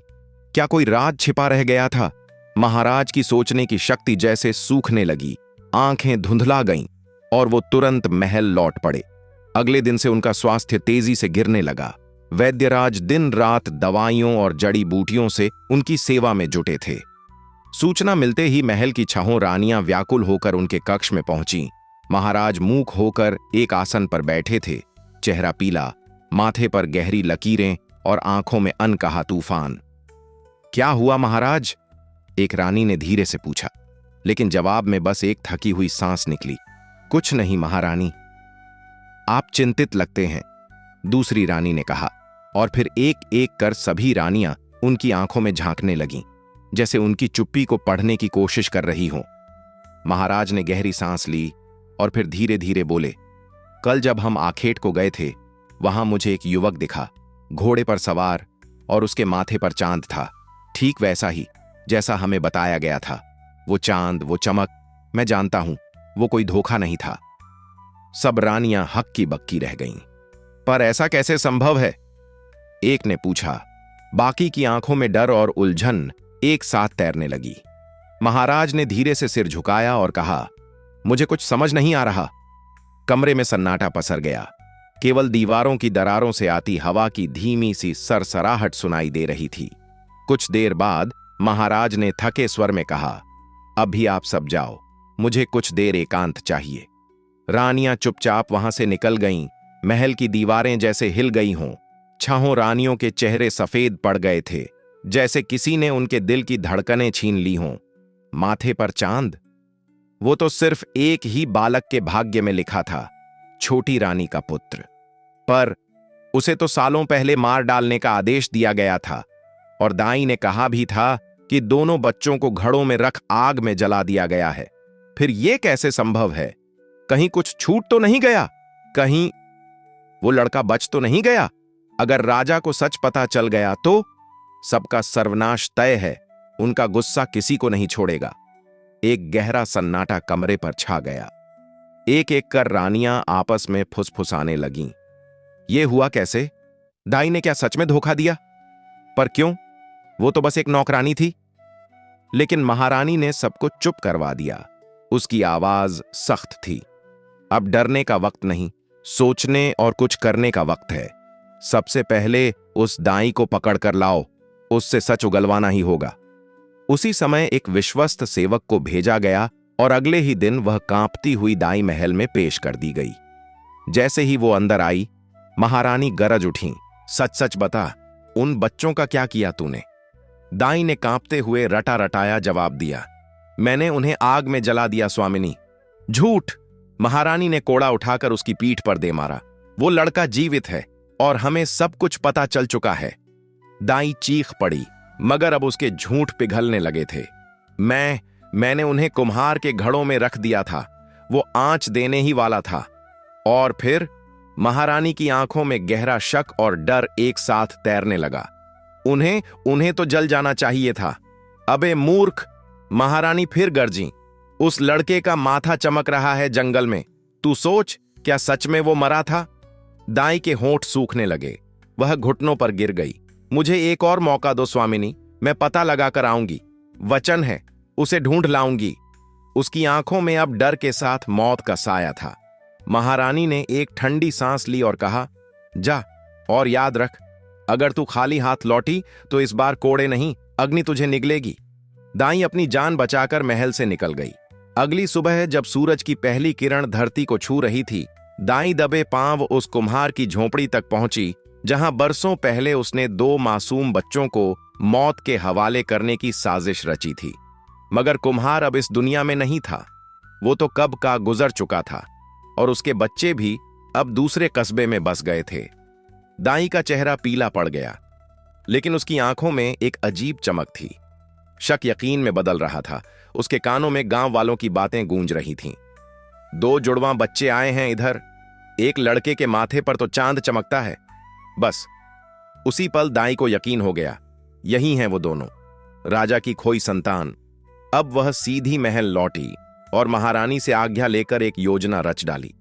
क्या कोई राज छिपा रह गया था? महाराज की सोचने की शक्ति जैसे सूखने लगी, आंखें धुंधला गईं और वो तुरंत महल लौट पड़े। अगले दिन से उनका स्वास्थ्य तेजी से गिरने लगा। वैद्यराज दिन रात दवाइयों और जड़ी बूटियों से उनकी सेवा में जुटे थे। सूचना मिलते ही महल की छहों रानियां व्याकुल होकर उनके कक्ष में पहुंची। महाराज मूक होकर एक आसन पर बैठे थे, चेहरा पीला, माथे पर गहरी लकीरें और आंखों में अनकहा तूफान। क्या हुआ महाराज? एक रानी ने धीरे से पूछा, लेकिन जवाब में बस एक थकी हुई सांस निकली। कुछ नहीं महारानी। आप चिंतित लगते हैं, दूसरी रानी ने कहा, और फिर एक एक कर सभी रानियां उनकी आंखों में झांकने लगीं, जैसे उनकी चुप्पी को पढ़ने की कोशिश कर रही हों। महाराज ने गहरी सांस ली और फिर धीरे धीरे बोले, कल जब हम आखेट को गए थे, वहां मुझे एक युवक दिखा, घोड़े पर सवार, और उसके माथे पर चांद था, ठीक वैसा ही जैसा हमें बताया गया था। वो चांद, वो चमक, मैं जानता हूं वो कोई धोखा नहीं था। सब रानियां हक्की बक्की रह गईं। पर ऐसा कैसे संभव है? एक ने पूछा। बाकी की आंखों में डर और उलझन एक साथ तैरने लगी। महाराज ने धीरे से सिर झुकाया और कहा, मुझे कुछ समझ नहीं आ रहा। कमरे में सन्नाटा पसर गया। केवल दीवारों की दरारों से आती हवा की धीमी सी सरसराहट सुनाई दे रही थी। कुछ देर बाद महाराज ने थके स्वर में कहा, अभी आप सब जाओ, मुझे कुछ देर एकांत चाहिए। रानियां चुपचाप वहां से निकल गईं। महल की दीवारें जैसे हिल गई हों। छहों रानियों के चेहरे सफेद पड़ गए थे, जैसे किसी ने उनके दिल की धड़कनें छीन ली हों। माथे पर चांद, वो तो सिर्फ एक ही बालक के भाग्य में लिखा था, छोटी रानी का पुत्र। पर उसे तो सालों पहले मार डालने का आदेश दिया गया था, और दाई ने कहा भी था कि दोनों बच्चों को घड़ों में रख आग में जला दिया गया है। फिर यह कैसे संभव है? कहीं कुछ छूट तो नहीं गया? कहीं वो लड़का बच तो नहीं गया? अगर राजा को सच पता चल गया तो सबका सर्वनाश तय है। उनका गुस्सा किसी को नहीं छोड़ेगा। एक गहरा सन्नाटा कमरे पर छा गया। एक एक कर रानियां आपस में फुसफुसाने लगीं। यह हुआ कैसे? दाई ने क्या सच में धोखा दिया? पर क्यों? वो तो बस एक नौकरानी थी। लेकिन महारानी ने सबको चुप करवा दिया। उसकी आवाज सख्त थी। अब डरने का वक्त नहीं, सोचने और कुछ करने का वक्त है। सबसे पहले उस दाई को पकड़कर लाओ, उससे सच उगलवाना ही होगा। उसी समय एक विश्वस्त सेवक को भेजा गया और अगले ही दिन वह कांपती हुई दाई महल में पेश कर दी गई। जैसे ही वो अंदर आई, महारानी गरज उठी, सच सच बता, उन बच्चों का क्या किया तूने? दाई ने कांपते हुए रटा रटाया जवाब दिया, मैंने उन्हें आग में जला दिया स्वामिनी। झूठ! महारानी ने कोड़ा उठाकर उसकी पीठ पर दे मारा। वो लड़का जीवित है और हमें सब कुछ पता चल चुका है। दाई चीख पड़ी, मगर अब उसके झूठ पिघलने लगे थे। मैंने उन्हें कुम्हार के घड़ों में रख दिया था। वो आंच देने ही वाला था। और फिर महारानी की आंखों में गहरा शक और डर एक साथ तैरने लगा। उन्हें तो जल जाना चाहिए था। अबे मूर्ख! महारानी फिर गरजी। उस लड़के का माथा चमक रहा है जंगल में। तू सोच, क्या सच में वो मरा था? दाई के होंठ सूखने लगे। वह घुटनों पर गिर गई। मुझे एक और मौका दो स्वामिनी, मैं पता लगा कर आऊंगी। वचन है, उसे ढूंढ लाऊंगी। उसकी आंखों में अब डर के साथ मौत का साया था। महारानी ने एक ठंडी सांस ली और कहा, जा, और याद रख, अगर तू खाली हाथ लौटी तो इस बार कोड़े नहीं, अग्नि तुझे निगलेगी। दाई अपनी जान बचाकर महल से निकल गई। अगली सुबह जब सूरज की पहली किरण धरती को छू रही थी, दाई दबे पांव उस कुम्हार की झोंपड़ी तक पहुंची, जहां बरसों पहले उसने 2 मासूम बच्चों को मौत के हवाले करने की साजिश रची थी। मगर कुम्हार अब इस दुनिया में नहीं था। वो तो कब का गुजर चुका था, और उसके बच्चे भी अब दूसरे कस्बे में बस गए थे। दाई का चेहरा पीला पड़ गया, लेकिन उसकी आंखों में एक अजीब चमक थी। शक यकीन में बदल रहा था। उसके कानों में गांव वालों की बातें गूंज रही थीं। 2 जुड़वां बच्चे आए हैं इधर। एक लड़के के माथे पर तो चांद चमकता है। बस उसी पल दाई को यकीन हो गया, यही हैं वो दोनों, राजा की खोई संतान। अब वह सीधी महल लौटी और महारानी से आज्ञा लेकर एक योजना रच डाली।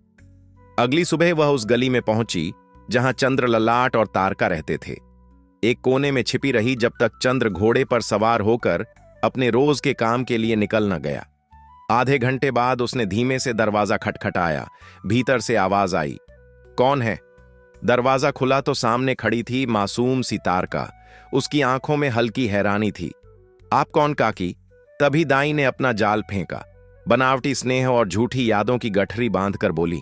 अगली सुबह वह उस गली में पहुंची जहां चंद्र ललाट और तारका रहते थे। एक कोने में छिपी रही जब तक चंद्र घोड़े पर सवार होकर अपने रोज के काम के लिए निकल न गया। आधे घंटे बाद उसने धीमे से दरवाजा खटखटाया। भीतर से आवाज आई, कौन है? दरवाजा खुला तो सामने खड़ी थी मासूम सी तारका। उसकी आंखों में हल्की हैरानी थी। आप कौन काकी? तभी दाई ने अपना जाल फेंका। बनावटी स्नेह और झूठी यादों की गठरी बांधकर बोली,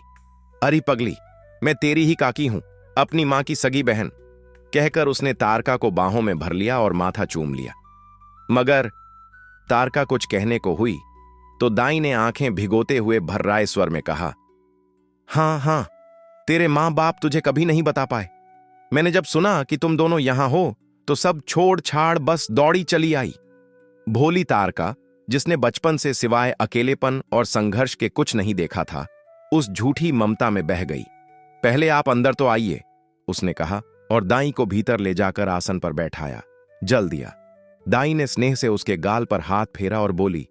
अरे पगली, मैं तेरी ही काकी हूं, अपनी मां की सगी बहन। कहकर उसने तारका को बाहों में भर लिया और माथा चूम लिया। मगर तारका कुछ कहने को हुई तो दाई ने आंखें भिगोते हुए भर्राए स्वर में कहा, हां हां, तेरे मां बाप तुझे कभी नहीं बता पाए। मैंने जब सुना कि तुम दोनों यहां हो तो सब छोड़ छाड़ बस दौड़ी चली आई। भोली तारका, जिसने बचपन से सिवाय अकेलेपन और संघर्ष के कुछ नहीं देखा था, उस झूठी ममता में बह गई। पहले आप अंदर तो आइए, उसने कहा और दाई को भीतर ले जाकर आसन पर बैठाया, जल दिया। दाई ने स्नेह से उसके गाल पर हाथ फेरा और बोली,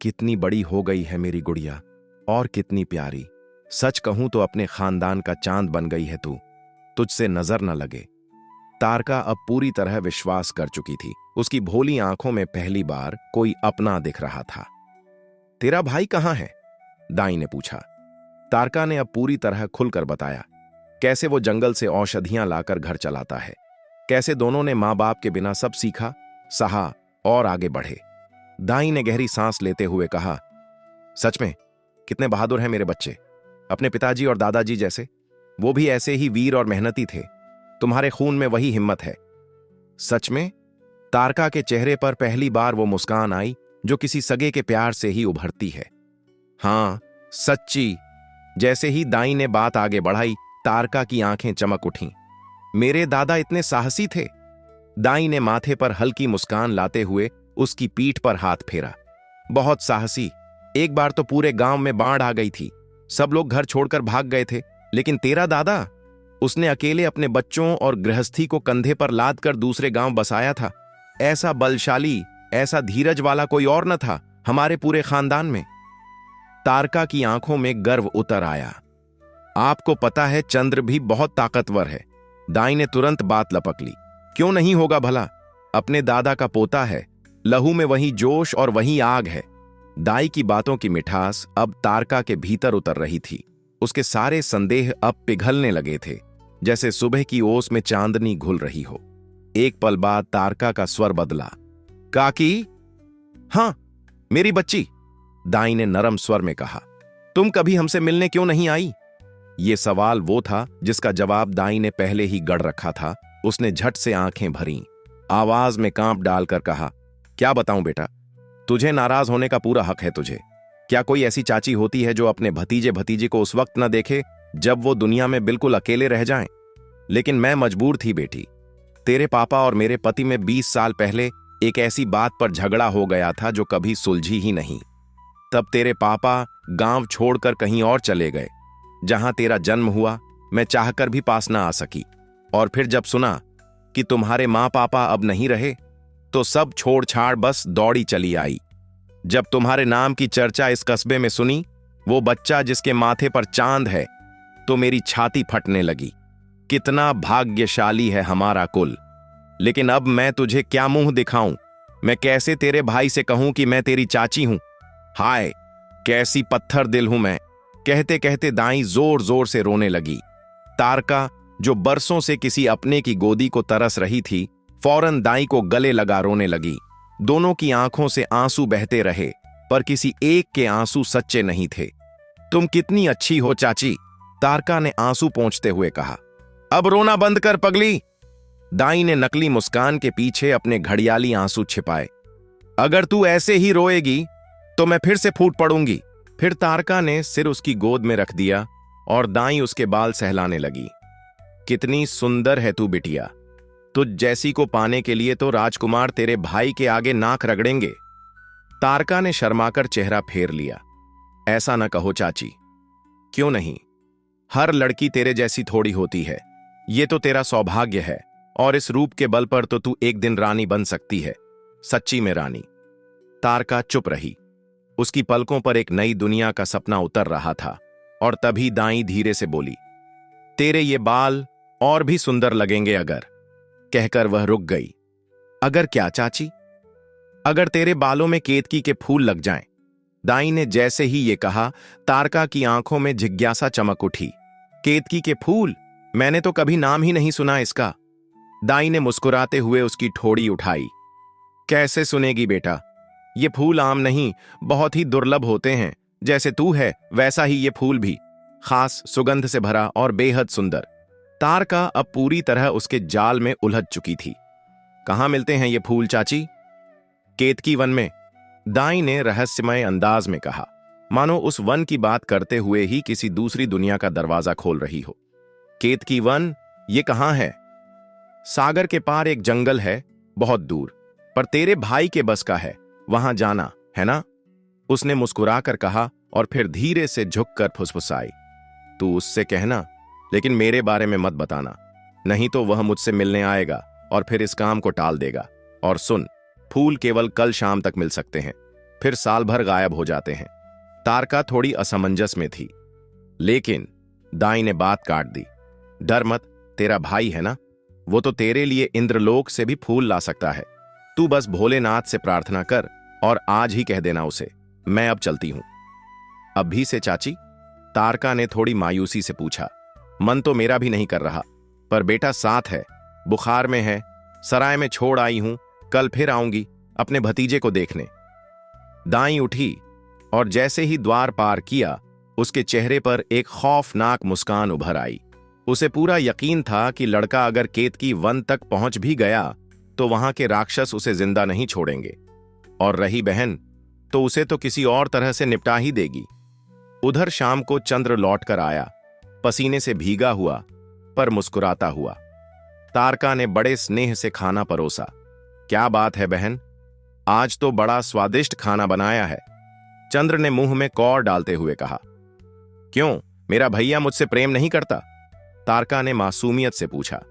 कितनी बड़ी हो गई है मेरी गुड़िया, और कितनी प्यारी। सच कहूं तो अपने खानदान का चांद बन गई है तू, तुझसे नजर न लगे। तारका अब पूरी तरह विश्वास कर चुकी थी। उसकी भोली आंखों में पहली बार कोई अपना दिख रहा था। तेरा भाई कहां है? दाई ने पूछा। तारका ने अब पूरी तरह खुलकर बताया, कैसे वो जंगल से औषधियां लाकर घर चलाता है, कैसे दोनों ने मां बाप के बिना सब सीखा, सहा और आगे बढ़े। दाई ने गहरी सांस लेते हुए कहा, सच में कितने बहादुर हैं मेरे बच्चे, अपने पिताजी और दादाजी जैसे। वो भी ऐसे ही वीर और मेहनती थे। तुम्हारे खून में वही हिम्मत है। सच में? तारका के चेहरे पर पहली बार वो मुस्कान आई जो किसी सगे के प्यार से ही उभरती है। हां, सच्ची। जैसे ही दाई ने बात आगे बढ़ाई, तारका की आंखें चमक उठीं। मेरे दादा इतने साहसी थे? दाई ने माथे पर हल्की मुस्कान लाते हुए उसकी पीठ पर हाथ फेरा। बहुत साहसी। एक बार तो पूरे गांव में बाढ़ आ गई थी, सब लोग घर छोड़कर भाग गए थे, लेकिन तेरा दादा, उसने अकेले अपने बच्चों और गृहस्थी को कंधे पर लाद कर दूसरे गांव बसाया था। ऐसा बलशाली, ऐसा धीरज वाला कोई और न था हमारे पूरे खानदान में। तारका की आंखों में गर्व उतर आया। आपको पता है चंद्र भी बहुत ताकतवर है। दाई ने तुरंत बात लपक ली। क्यों नहीं होगा भला, अपने दादा का पोता है, लहू में वही जोश और वही आग है। दाई की बातों की मिठास अब तारका के भीतर उतर रही थी। उसके सारे संदेह अब पिघलने लगे थे, जैसे सुबह की ओस में चांदनी घुल रही हो। एक पल बाद तारका का स्वर बदला। काकी? हां, मेरी बच्ची, दाई ने नरम स्वर में कहा। तुम कभी हमसे मिलने क्यों नहीं आई? यह सवाल वो था जिसका जवाब दाई ने पहले ही गढ़ रखा था। उसने झट से आंखें भरीं, आवाज में कांप डालकर कहा, क्या बताऊं बेटा, तुझे नाराज होने का पूरा हक है तुझे। क्या कोई ऐसी चाची होती है जो अपने भतीजे भतीजी को उस वक्त न देखे जब वो दुनिया में बिल्कुल अकेले रह जाएं? लेकिन मैं मजबूर थी बेटी। तेरे पापा और मेरे पति में 20 साल पहले एक ऐसी बात पर झगड़ा हो गया था जो कभी सुलझी ही नहीं। तब तेरे पापा गांव छोड़कर कहीं और चले गए। जहां तेरा जन्म हुआ मैं चाहकर भी पास ना आ सकी। और फिर जब सुना कि तुम्हारे मां पापा अब नहीं रहे तो सब छोड़ छाड़ बस दौड़ी चली आई। जब तुम्हारे नाम की चर्चा इस कस्बे में सुनी, वो बच्चा जिसके माथे पर चांद है, तो मेरी छाती फटने लगी। कितना भाग्यशाली है हमारा कुल। लेकिन अब मैं तुझे क्या मुंह दिखाऊं? मैं कैसे तेरे भाई से कहूं कि मैं तेरी चाची हूं? हाय, कैसी पत्थर दिल हूं मैं। कहते कहते दाई जोर जोर से रोने लगी। तारका, जो बरसों से किसी अपने की गोदी को तरस रही थी, फौरन दाई को गले लगा रोने लगी। दोनों की आंखों से आंसू बहते रहे, पर किसी एक के आंसू सच्चे नहीं थे। तुम कितनी अच्छी हो चाची, तारका ने आंसू पोंछते हुए कहा। अब रोना बंद कर पगली। दाई ने नकली मुस्कान के पीछे अपने घड़ियाली आंसू छिपाए। अगर तू ऐसे ही रोएगी तो मैं फिर से फूट पड़ूंगी। फिर तारका ने सिर उसकी गोद में रख दिया और दाई उसके बाल सहलाने लगी। कितनी सुंदर है तू बिटिया, तुझ जैसी को पाने के लिए तो राजकुमार तेरे भाई के आगे नाक रगड़ेंगे। तारका ने शर्माकर चेहरा फेर लिया। ऐसा न कहो चाची। क्यों नहीं, हर लड़की तेरे जैसी थोड़ी होती है। ये तो तेरा सौभाग्य है और इस रूप के बल पर तो तू एक दिन रानी बन सकती है, सच्ची में रानी। तारका चुप रही। उसकी पलकों पर एक नई दुनिया का सपना उतर रहा था। और तभी दाई धीरे से बोली, तेरे ये बाल और भी सुंदर लगेंगे अगर। कहकर वह रुक गई। अगर क्या चाची? अगर तेरे बालों में केतकी के फूल लग जाएं। दाई ने जैसे ही ये कहा, तारका की आंखों में जिज्ञासा चमक उठी। केतकी के फूल? मैंने तो कभी नाम ही नहीं सुना इसका। दाई ने मुस्कुराते हुए उसकी ठोड़ी उठाई। कैसे सुनेगी बेटा, ये फूल आम नहीं, बहुत ही दुर्लभ होते हैं। जैसे तू है वैसा ही ये फूल भी, खास सुगंध से भरा और बेहद सुंदर। तारका अब पूरी तरह उसके जाल में उलझ चुकी थी। कहाँ मिलते हैं ये फूल चाची? केतकी वन में, दाई ने रहस्यमय अंदाज में कहा, मानो उस वन की बात करते हुए ही किसी दूसरी दुनिया का दरवाजा खोल रही हो। केतकी वन, ये कहाँ है? सागर के पार एक जंगल है, बहुत दूर, पर तेरे भाई के बस का है, वहां जाना है ना? उसने मुस्कुराकर कहा और फिर धीरे से झुककर फुसफुसाई, तू उससे कहना, लेकिन मेरे बारे में मत बताना, नहीं तो वह मुझसे मिलने आएगा और फिर इस काम को टाल देगा। और सुन, फूल केवल कल शाम तक मिल सकते हैं, फिर साल भर गायब हो जाते हैं। तारका थोड़ी असमंजस में थी, लेकिन दाई ने बात काट दी। डर मत, तेरा भाई है ना, वो तो तेरे लिए इंद्रलोक से भी फूल ला सकता है। तू बस भोलेनाथ से प्रार्थना कर और आज ही कह देना उसे। मैं अब चलती हूं। अभी से चाची? तारका ने थोड़ी मायूसी से पूछा। मन तो मेरा भी नहीं कर रहा, पर बेटा साथ है, बुखार में है, सराय में छोड़ आई हूं, कल फिर आऊंगी अपने भतीजे को देखने। दाई उठी और जैसे ही द्वार पार किया, उसके चेहरे पर एक खौफनाक मुस्कान उभर आई। उसे पूरा यकीन था कि लड़का अगर केतकी वन तक पहुंच भी गया तो वहां के राक्षस उसे जिंदा नहीं छोड़ेंगे, और रही बहन तो उसे तो किसी और तरह से निपटा ही देगी। उधर शाम को चंद्र लौटकर आया, पसीने से भीगा हुआ पर मुस्कुराता हुआ। तारका ने बड़े स्नेह से खाना परोसा। क्या बात है बहन, आज तो बड़ा स्वादिष्ट खाना बनाया है, चंद्र ने मुंह में कौर डालते हुए कहा। क्यों, मेरा भैया मुझसे प्रेम नहीं करता? तारका ने मासूमियत से पूछा।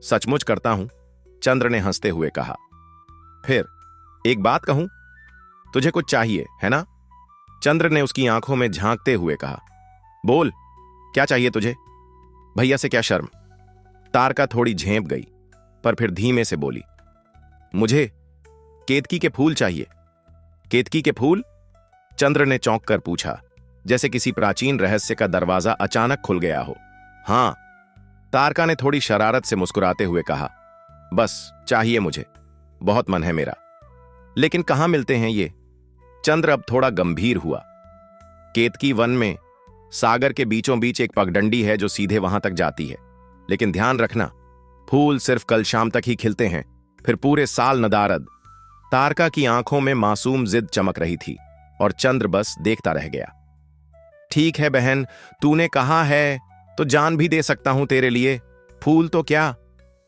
सचमुच करता हूं, चंद्र ने हंसते हुए कहा। फिर एक बात कहूं, तुझे कुछ चाहिए है ना? चंद्र ने उसकी आंखों में झांकते हुए कहा। बोल, क्या चाहिए तुझे? भैया से क्या शर्म? तारका थोड़ी झेंप गई, पर फिर धीमे से बोली, मुझे केतकी के फूल चाहिए। केतकी के फूल? चंद्र ने चौंक कर पूछा, जैसे किसी प्राचीन रहस्य का दरवाजा अचानक खुल गया हो। हां, तारका ने थोड़ी शरारत से मुस्कुराते हुए कहा। बस चाहिए मुझे, बहुत मन है मेरा। लेकिन कहां मिलते हैं ये? चंद्र अब थोड़ा गंभीर हुआ। केतकी वन में सागर के बीचों बीच एक पगडंडी है जो सीधे वहां तक जाती है, लेकिन ध्यान रखना, फूल सिर्फ कल शाम तक ही खिलते हैं, फिर पूरे साल नदारद। तारका की आंखों में मासूम जिद चमक रही थी और चंद्र बस देखता रह गया। ठीक है बहन, तूने कहा है तो जान भी दे सकता हूं तेरे लिए, फूल तो क्या।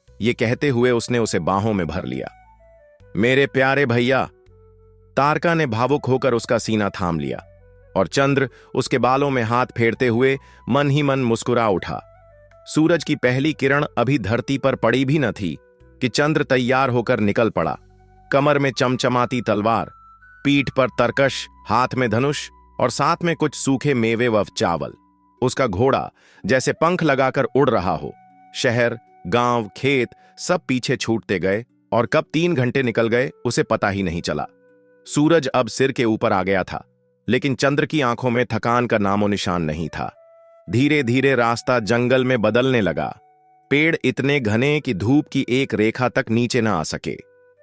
ये कहते हुए उसने उसे बाहों में भर लिया। मेरे प्यारे भैया, तारका ने भावुक होकर उसका सीना थाम लिया और चंद्र उसके बालों में हाथ फेरते हुए मन ही मन मुस्कुरा उठा। सूरज की पहली किरण अभी धरती पर पड़ी भी न थी कि चंद्र तैयार होकर निकल पड़ा। कमर में चमचमाती तलवार, पीठ पर तरकश, हाथ में धनुष और साथ में कुछ सूखे मेवे व चावल। उसका घोड़ा जैसे पंख लगाकर उड़ रहा हो। शहर, गांव, खेत सब पीछे छूटते गए और कब 3 घंटे निकल गए उसे पता ही नहीं चला। सूरज अब सिर के ऊपर आ गया था, लेकिन चंद्र की आंखों में थकान का नामो निशान नहीं था। धीरे धीरे रास्ता जंगल में बदलने लगा। पेड़ इतने घने कि धूप की एक रेखा तक नीचे न आ सके।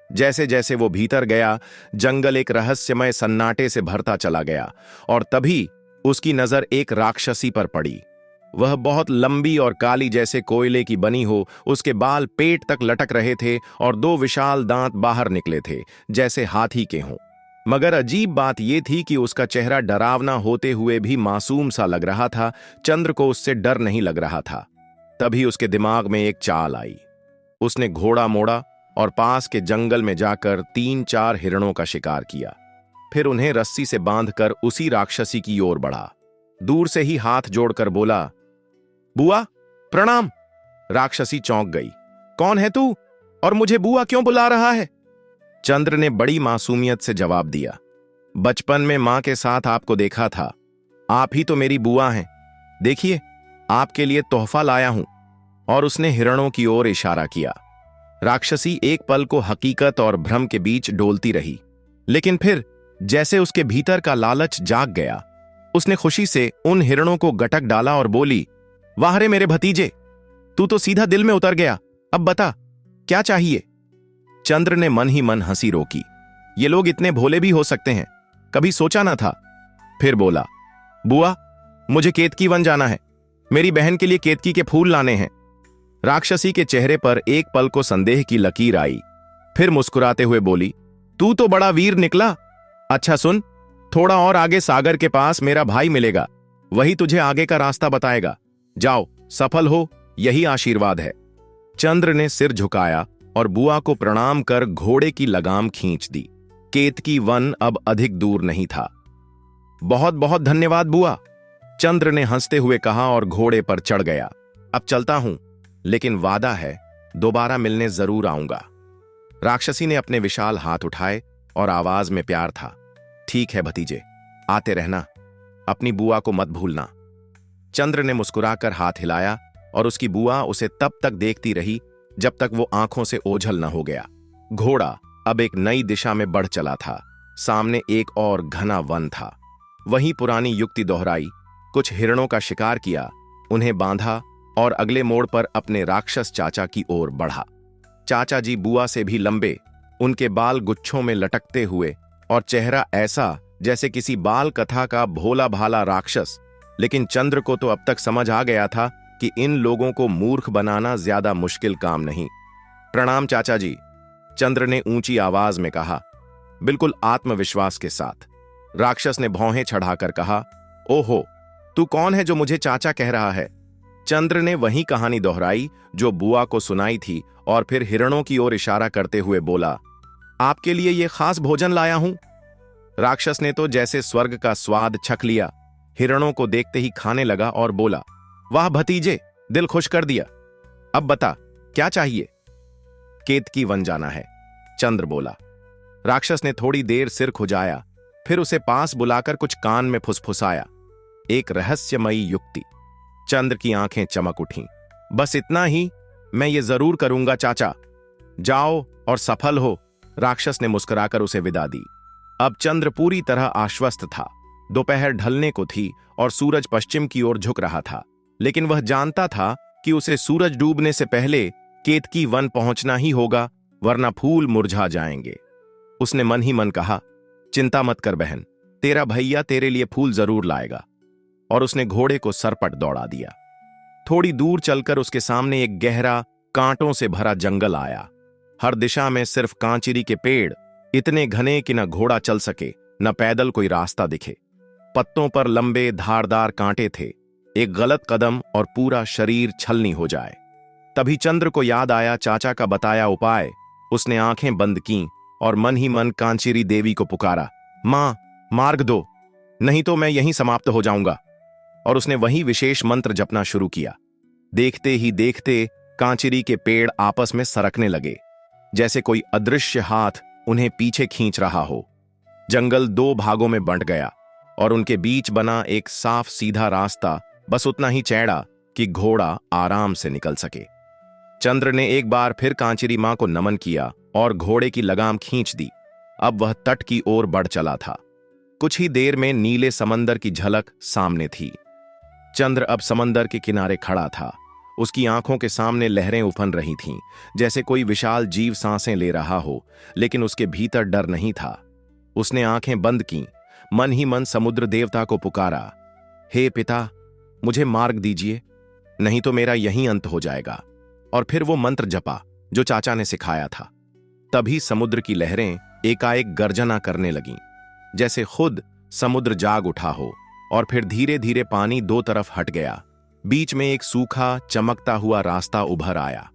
जैसे जैसे वो भीतर गया, जंगल एक रहस्यमय सन्नाटे से भरता चला गया और तभी उसकी नजर एक राक्षसी पर पड़ी। वह बहुत लंबी और काली, जैसे कोयले की बनी हो। उसके बाल पेट तक लटक रहे थे और 2 विशाल दांत बाहर निकले थे, जैसे हाथी के हों। मगर अजीब बात यह थी कि उसका चेहरा डरावना होते हुए भी मासूम सा लग रहा था। चंद्र को उससे डर नहीं लग रहा था। तभी उसके दिमाग में एक चाल आई। उसने घोड़ा मोड़ा और पास के जंगल में जाकर 3-4 हिरणों का शिकार किया। फिर उन्हें रस्सी से बांधकर उसी राक्षसी की ओर बढ़ा। दूर से ही हाथ जोड़कर बोला, बुआ प्रणाम। राक्षसी चौंक गई। कौन है तू और मुझे बुआ क्यों बुला रहा है? चंद्र ने बड़ी मासूमियत से जवाब दिया, बचपन में मां के साथ आपको देखा था, आप ही तो मेरी बुआ हैं। देखिए, आपके लिए तोहफा लाया हूं। और उसने हिरणों की ओर इशारा किया। राक्षसी एक पल को हकीकत और भ्रम के बीच डोलती रही, लेकिन फिर जैसे उसके भीतर का लालच जाग गया, उसने खुशी से उन हिरणों को गटक डाला और बोली, वाह रे मेरे भतीजे, तू तो सीधा दिल में उतर गया। अब बता, क्या चाहिए? चंद्र ने मन ही मन हंसी रोकी। ये लोग इतने भोले भी हो सकते हैं, कभी सोचा ना था। फिर बोला, बुआ, मुझे केतकी वन जाना है, मेरी बहन के लिए केतकी के फूल लाने हैं। राक्षसी के चेहरे पर एक पल को संदेह की लकीर आई, फिर मुस्कुराते हुए बोली, तू तो बड़ा वीर निकला। अच्छा सुन, थोड़ा और आगे सागर के पास मेरा भाई मिलेगा, वही तुझे आगे का रास्ता बताएगा। जाओ, सफल हो, यही आशीर्वाद है। चंद्र ने सिर झुकाया और बुआ को प्रणाम कर घोड़े की लगाम खींच दी। केतकी वन अब अधिक दूर नहीं था। बहुत बहुत धन्यवाद बुआ, चंद्र ने हंसते हुए कहा और घोड़े पर चढ़ गया। अब चलता हूं, लेकिन वादा है दोबारा मिलने जरूर आऊंगा। राक्षसी ने अपने विशाल हाथ उठाए और आवाज में प्यार था। ठीक है भतीजे, आते रहना, अपनी बुआ को मत भूलना। चंद्र ने मुस्कुराकर हाथ हिलाया और उसकी बुआ उसे तब तक देखती रही जब तक वो आंखों से ओझल न हो गया। घोड़ा अब एक नई दिशा में बढ़ चला था। सामने एक और घना वन था। वही पुरानी युक्ति दोहराई, कुछ हिरणों का शिकार किया, उन्हें बांधा और अगले मोड़ पर अपने राक्षस चाचा की ओर बढ़ा। चाचा जी बुआ से भी लंबे, उनके बाल गुच्छों में लटकते हुए और चेहरा ऐसा जैसे किसी बाल कथा का भोला भाला राक्षस। लेकिन चंद्र को तो अब तक समझ आ गया था कि इन लोगों को मूर्ख बनाना ज्यादा मुश्किल काम नहीं। प्रणाम चाचा जी, चंद्र ने ऊंची आवाज में कहा, बिल्कुल आत्मविश्वास के साथ। राक्षस ने भौहें चढ़ाकर कहा, ओहो, तू कौन है जो मुझे चाचा कह रहा है? चंद्र ने वही कहानी दोहराई जो बुआ को सुनाई थी और फिर हिरणों की ओर इशारा करते हुए बोला, आपके लिए यह खास भोजन लाया हूं। राक्षस ने तो जैसे स्वर्ग का स्वाद छक लिया, हिरणों को देखते ही खाने लगा और बोला, वाह भतीजे, दिल खुश कर दिया। अब बता, क्या चाहिए? केतकी वन जाना है, चंद्र बोला। राक्षस ने थोड़ी देर सिर खुजाया, फिर उसे पास बुलाकर कुछ कान में फुसफुसाया, एक रहस्यमयी युक्ति। चंद्र की आंखें चमक उठीं। बस इतना ही, मैं ये जरूर करूंगा चाचा। जाओ और सफल हो, राक्षस ने मुस्कुराकर उसे विदा दी। अब चंद्र पूरी तरह आश्वस्त था। दोपहर ढलने को थी और सूरज पश्चिम की ओर झुक रहा था, लेकिन वह जानता था कि उसे सूरज डूबने से पहले केतकी वन पहुंचना ही होगा, वरना फूल मुरझा जाएंगे। उसने मन ही मन कहा, चिंता मत कर बहन, तेरा भैया तेरे लिए फूल जरूर लाएगा। और उसने घोड़े को सरपट दौड़ा दिया। थोड़ी दूर चलकर उसके सामने एक गहरा, कांटों से भरा जंगल आया। हर दिशा में सिर्फ कांचिरी के पेड़, इतने घने कि न घोड़ा चल सके, न पैदल कोई रास्ता दिखे। पत्तों पर लंबे धारदार कांटे थे। एक गलत कदम और पूरा शरीर छलनी हो जाए। तभी चंद्र को याद आया चाचा का बताया उपाय। उसने आंखें बंद कीं और मन ही मन कांचिरी देवी को पुकारा, मां, मार्ग दो, नहीं तो मैं यहीं समाप्त हो जाऊंगा। और उसने वही विशेष मंत्र जपना शुरू किया। देखते ही देखते कांचिरी के पेड़ आपस में सरकने लगे, जैसे कोई अदृश्य हाथ उन्हें पीछे खींच रहा हो। जंगल दो भागों में बंट गया और उनके बीच बना एक साफ सीधा रास्ता, बस उतना ही चौड़ा कि घोड़ा आराम से निकल सके। चंद्र ने एक बार फिर कांचिरी मां को नमन किया और घोड़े की लगाम खींच दी। अब वह तट की ओर बढ़ चला था। कुछ ही देर में नीले समंदर की झलक सामने थी। चंद्र अब समंदर के किनारे खड़ा था। उसकी आंखों के सामने लहरें उफन रही थीं, जैसे कोई विशाल जीव सांसें ले रहा हो, लेकिन उसके भीतर डर नहीं था। उसने आंखें बंद कीं, मन ही मन समुद्र देवता को पुकारा, हे पिता, मुझे मार्ग दीजिए, नहीं तो मेरा यहीं अंत हो जाएगा। और फिर वो मंत्र जपा जो चाचा ने सिखाया था। तभी समुद्र की लहरें एकाएक गर्जना करने लगीं, जैसे खुद समुद्र जाग उठा हो। और फिर धीरे धीरे पानी दो तरफ हट गया। बीच में एक सूखा चमकता हुआ रास्ता उभर आया।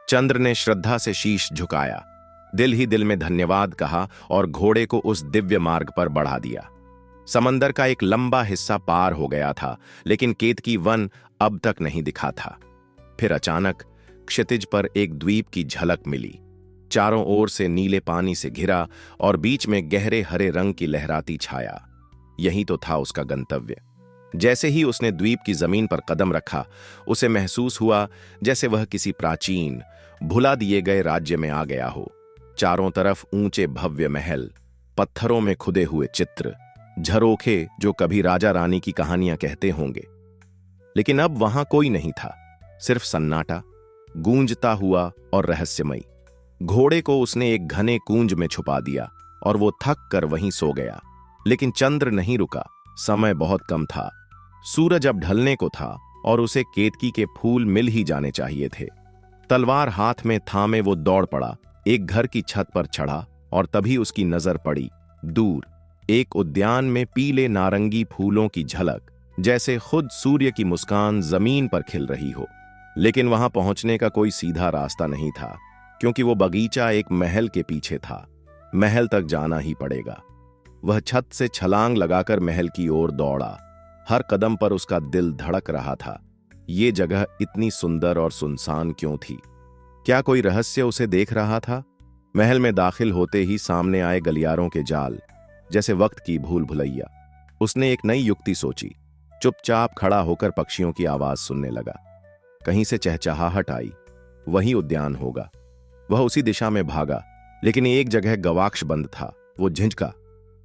चंद्र ने श्रद्धा से शीश झुकाया, दिल ही दिल में धन्यवाद कहा और घोड़े को उस दिव्य मार्ग पर बढ़ा दिया। समंदर का एक लंबा हिस्सा पार हो गया था, लेकिन केतकी वन अब तक नहीं दिखा था। फिर अचानक क्षितिज पर एक द्वीप की झलक मिली। चारों ओर से नीले पानी से घिरा और बीच में गहरे हरे रंग की लहराती छाया। यही तो था उसका गंतव्य। जैसे ही उसने द्वीप की जमीन पर कदम रखा, उसे महसूस हुआ जैसे वह किसी प्राचीन, भुला दिए गए राज्य में आ गया हो। चारों तरफ ऊंचे भव्य महल, पत्थरों में खुदे हुए चित्र, झरोखे जो कभी राजा रानी की कहानियां कहते होंगे। लेकिन अब वहां कोई नहीं था, सिर्फ सन्नाटा, गूंजता हुआ और रहस्यमयी। घोड़े को उसने एक घने कूंज में छुपा दिया और वो थक कर वहीं सो गया। लेकिन चंद्र नहीं रुका। समय बहुत कम था। सूरज अब ढलने को था और उसे केतकी के फूल मिल ही जाने चाहिए थे। तलवार हाथ में थामे वो दौड़ पड़ा, एक घर की छत पर चढ़ा और तभी उसकी नजर पड़ी दूर एक उद्यान में पीले नारंगी फूलों की झलक, जैसे खुद सूर्य की मुस्कान जमीन पर खिल रही हो। लेकिन वहां पहुंचने का कोई सीधा रास्ता नहीं था, क्योंकि वो बगीचा एक महल के पीछे था। महल तक जाना ही पड़ेगा। वह छत से छलांग लगाकर महल की ओर दौड़ा। हर कदम पर उसका दिल धड़क रहा था। ये जगह इतनी सुंदर और सुनसान क्यों थी? क्या कोई रहस्य उसे देख रहा था? महल में दाखिल होते ही सामने आए गलियारों के जाल, जैसे वक्त की भूल भुलैया। उसने एक नई युक्ति सोची। चुपचाप खड़ा होकर पक्षियों की आवाज सुनने लगा। कहीं से चहचहाहट आई, वही उद्यान होगा। वह उसी दिशा में भागा, लेकिन एक जगह गवाक्ष बंद था। वो झिझका